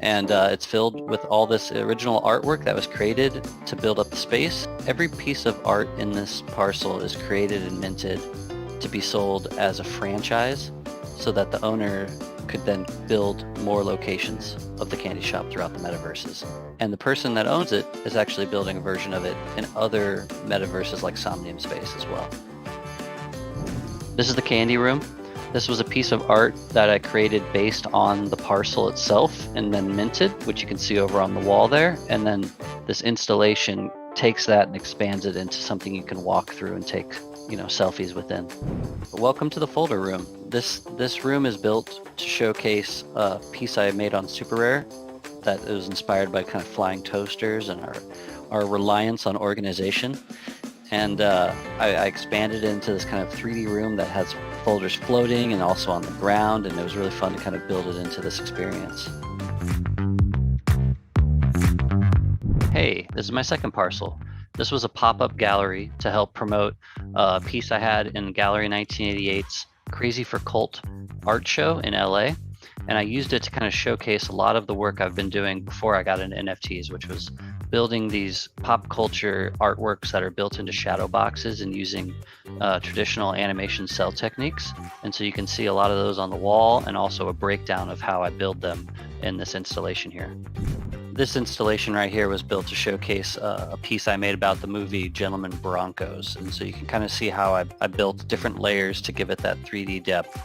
and it's filled with all this original artwork that was created to build up the space. Every piece of art in this parcel is created and minted to be sold as a franchise so that the owner could then build more locations of the candy shop throughout the metaverses. And the person that owns it is actually building a version of it in other metaverses like Somnium Space as well. This is the candy room. This was a piece of art that I created based on the parcel itself and then minted, which you can see over on the wall there. And then this installation takes that and expands it into something you can walk through and take selfies within. Welcome to the folder room. This room is built to showcase a piece I made on Super Rare that was inspired by kind of flying toasters and our reliance on organization. And I expanded it into this kind of 3D room that has folders floating and also on the ground, and it was really fun to kind of build it into this experience. Hey, this is my second parcel. This was a pop-up gallery to help promote a piece I had in Gallery 1988's Crazy for Cult art show in LA. And I used it to kind of showcase a lot of the work I've been doing before I got into NFTs, which was building these pop culture artworks that are built into shadow boxes and using traditional animation cell techniques. And so you can see a lot of those on the wall and also a breakdown of how I build them in this installation here. This installation right here was built to showcase a piece I made about the movie Gentlemen Broncos. And so you can kind of see how I built different layers to give it that 3D depth.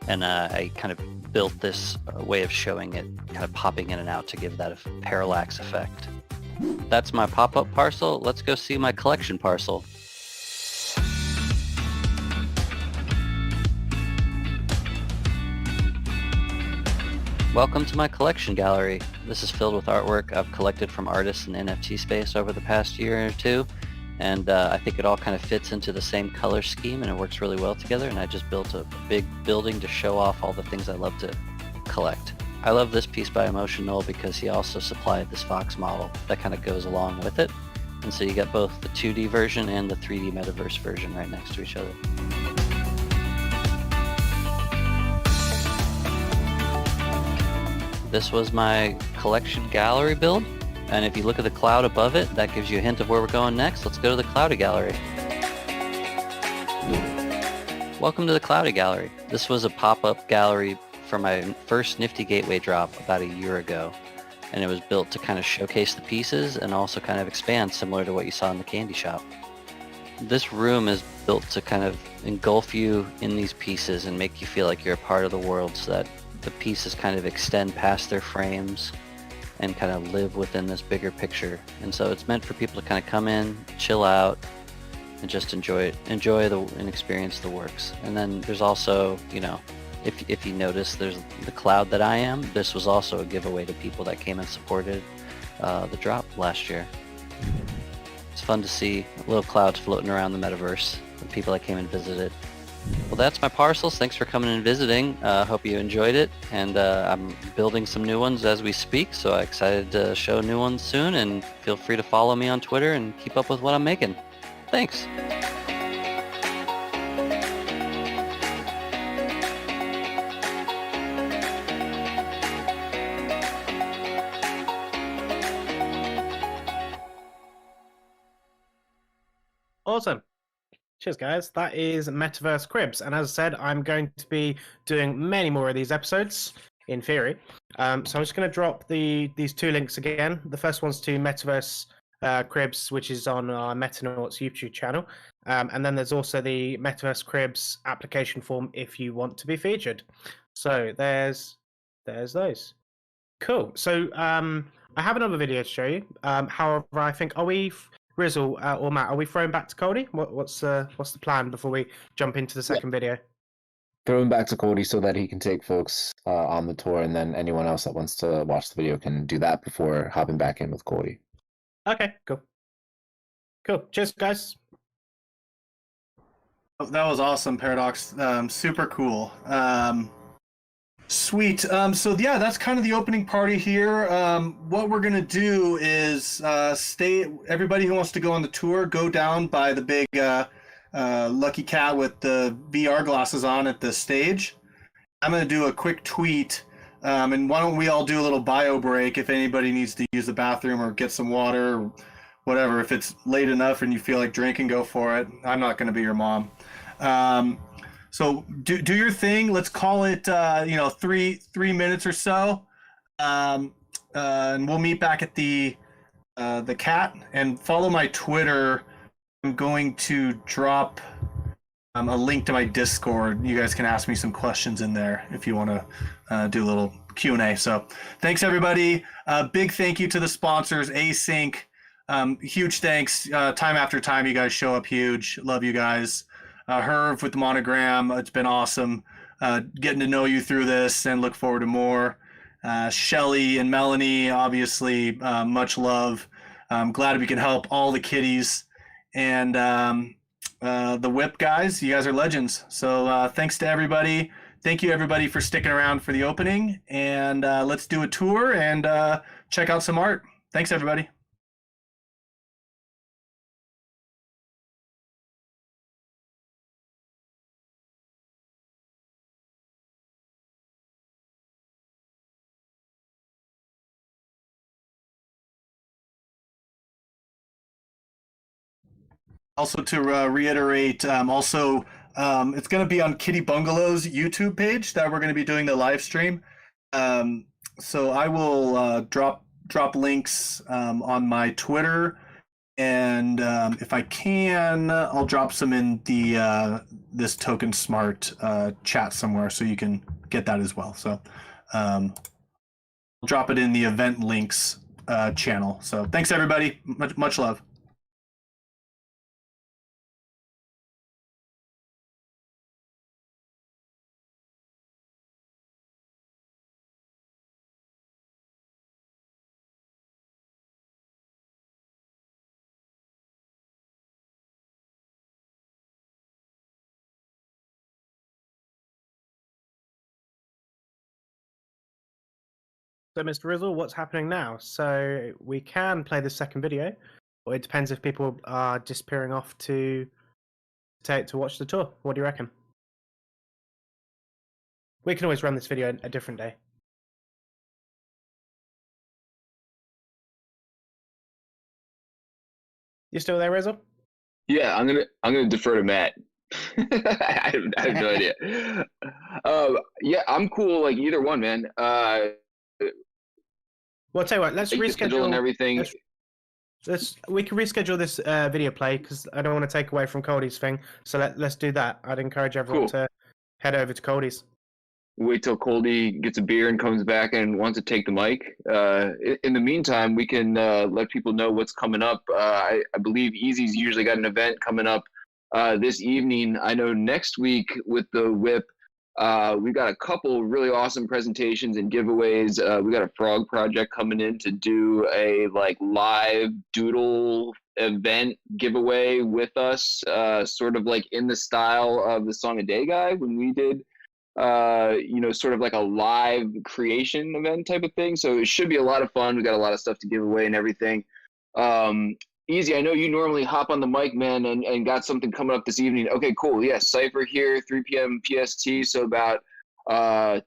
And I kind of built this way of showing it, kind of popping in and out to give that parallax effect. That's my pop-up parcel. Let's go see my collection parcel. Welcome to my collection gallery. This is filled with artwork I've collected from artists in the NFT space over the past year or two. And I think it all kind of fits into the same color scheme and it works really well together. And I just built a big building to show off all the things I love to collect. I love this piece by Emotional because he also supplied this Fox model that kind of goes along with it. And so you get both the 2D version and the 3D metaverse version right next to each other. This was my collection gallery build. And if you look at the cloud above it, that gives you a hint of where we're going next. Let's go to the Cloudy Gallery. Welcome to the Cloudy Gallery. This was a pop-up gallery for my first Nifty Gateway drop about a year ago. And it was built to kind of showcase the pieces and also kind of expand, similar to what you saw in the candy shop. This room is built to kind of engulf you in these pieces and make you feel like you're a part of the world, so that the pieces kind of extend past their frames and kind of live within this bigger picture. And so it's meant for people to kind of come in, chill out, and just enjoy and experience the works. And then there's also, you know, if you notice, there's the cloud that I am. This was also a giveaway to people that came and supported the drop last year. It's fun to see little clouds floating around the metaverse with people that came and visited. Well, that's my parcels. Thanks for coming and visiting. Hope you enjoyed it. And I'm building some new ones as we speak, so I'm excited to show new ones soon. And feel free to follow me on Twitter and keep up with what I'm making. Thanks. Awesome. Cheers, guys. That is Metaverse Cribs. And as I said, I'm going to be doing many more of these episodes, in theory. So I'm just going to drop these two links again. The first one's to Metaverse Cribs, which is on our Metanauts YouTube channel. And then there's also the Metaverse Cribs application form if you want to be featured. So there's those. Cool. So I have another video to show you. However, I think, are we... Rizzle or Matt, are we throwing back to Cody? What's the plan before we jump into the second video? Throw him back to Cody so that he can take folks on the tour, and then anyone else that wants to watch the video can do that before hopping back in with Cody. Okay, cool. Cheers, guys. That was awesome, Paradox. Super cool. Sweet. So yeah, that's kind of the opening party here. What we're gonna do is everybody who wants to go on the tour, go down by the big lucky cat with the VR glasses on at the stage. I'm gonna do a quick tweet, and why don't we all do a little bio break if anybody needs to use the bathroom or get some water or whatever. If it's late enough and you feel like drinking, go for it. I'm not gonna be your mom. So do your thing. Let's call it 3 minutes or so, and we'll meet back at the cat. And follow my Twitter. I'm going to drop a link to my Discord. You guys can ask me some questions in there if you want to do a little Q&A. So thanks everybody. Big thank you to the sponsors, Async. Huge thanks. Time after time, you guys show up huge. Love you guys. Herv with the monogram, it's been awesome getting to know you through this and look forward to more. Shelly and Melanie, obviously, much love. I'm glad we can help all the kitties. And the WIP guys, you guys are legends. So thanks to everybody. Thank you, everybody, for sticking around for the opening. And let's do a tour and check out some art. Thanks, everybody. Also to reiterate, it's going to be on Kitty Bungalow's YouTube page that we're going to be doing the live stream. So I will drop links on my Twitter, and if I can, I'll drop some in the this Token Smart chat somewhere so you can get that as well. So I'll drop it in the event links channel. So thanks everybody. Much love. So, Mr. Rizzle, what's happening now? So we can play the second video, or it depends if people are disappearing off to watch the tour. What do you reckon? We can always run this video a different day. You still there, Rizzle? Yeah, I'm gonna defer to Matt. I have no idea. Yeah, I'm cool. Like either one, man. Well, I'll tell you what. Let's reschedule and everything. We can reschedule this video play because I don't want to take away from Cody's thing. So let's do that. I'd encourage everyone to head over to Cody's. Wait till Coldy gets a beer and comes back and wants to take the mic. In the meantime, we can let people know what's coming up. I believe Easy's usually got an event coming up this evening. I know next week with the WIP, we've got a couple really awesome presentations and giveaways. We got a frog project coming in to do a live doodle event giveaway with us, sort of like in the style of the Song a Day guy when we did sort of like a live creation event type of thing. So it should be a lot of fun. We got a lot of stuff to give away and everything. Easy, I know you normally hop on the mic, man, and got something coming up this evening. Okay, cool. Yeah, Cypher here, 3 p.m. PST, so about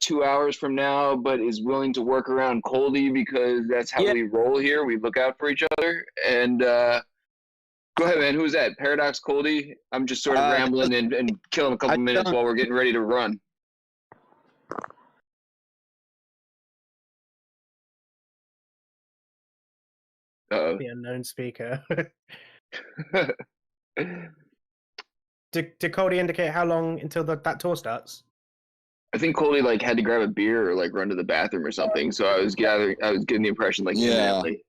2 hours from now, but is willing to work around Coldy because that's how we roll here. We look out for each other. And go ahead, man. Who's that? Paradox Coldy? I'm just sort of rambling and killing a couple minutes while we're getting ready to run. The unknown speaker. Did Cody indicate how long until that tour starts? I think Coldy had to grab a beer or run to the bathroom or something. So I was getting the impression imminently.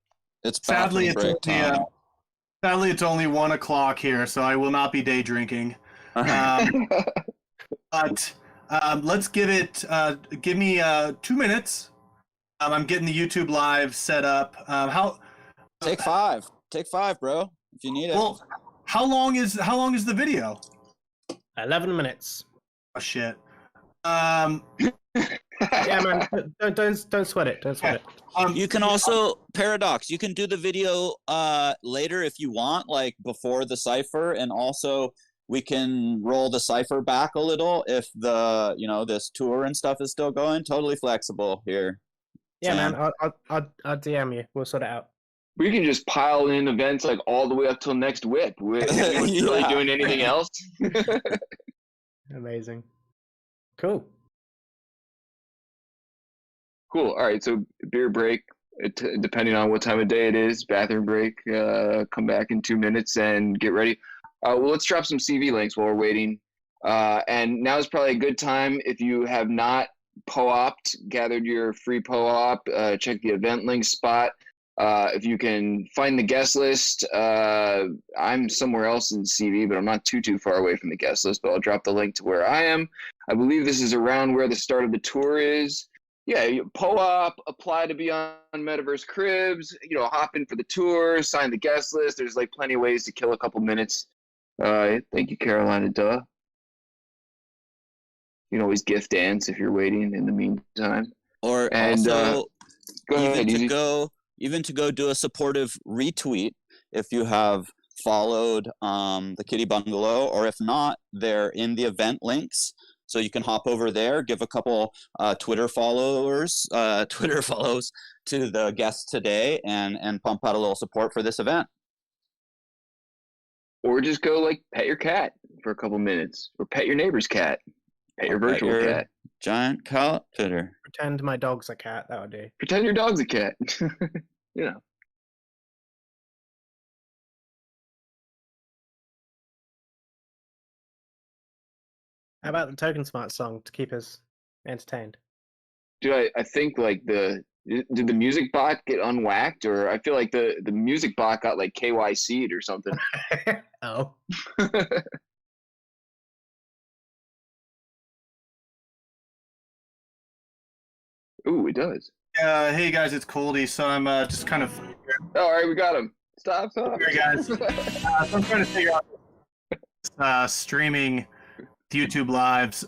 It's sadly it's only 1 o'clock here, so I will not be day drinking. But let's give it. Give me 2 minutes. I'm getting the YouTube live set up. Take five, bro, if you need it. Well, how long is the video? 11 minutes. Oh shit. Yeah, man. Don't sweat it. Don't sweat it. You can also Paradox. You can do the video later if you want, like before the cipher, and also we can roll the cipher back a little if the this tour and stuff is still going. Totally flexible here. Yeah, man. I'll DM you. We'll sort it out. We can just pile in events all the way up till next WIP. We're really doing anything else. Amazing. Cool. All right. So beer break, depending on what time of day it is. Bathroom break. Come back in 2 minutes and get ready. Well, let's drop some CV links while we're waiting. And now is probably a good time if you have not gathered your free POAP. Check the event link spot. If you can find the guest list, I'm somewhere else in CV, but I'm not too far away from the guest list, but I'll drop the link to where I am. I believe this is around where the start of the tour is. Yeah, POAP, apply to be on Metaverse Cribs, hop in for the tour, sign the guest list. There's plenty of ways to kill a couple minutes. Thank you, Carolina, duh. You can always gift dance if you're waiting in the meantime. Or also, go ahead, even to go do a supportive retweet if you have followed the Kitty Bungalow, or if not, they're in the event links. So you can hop over there, give a couple Twitter follows to the guests today, and pump out a little support for this event. Or just go pet your cat for a couple minutes, or pet your neighbor's cat, pet your virtual cat. Giant cat fitter. Pretend my dog's a cat. That would do. Pretend your dog's a cat. How about the Token Smart song to keep us entertained? Dude, I think did the music bot get unwhacked, or I feel like the music bot got KYC'd or something. Oh. Ooh, it does. Hey guys, it's Coldy. So I'm just kind of. All right, we got him. Stop. Hey guys. So I'm trying to figure out streaming YouTube lives.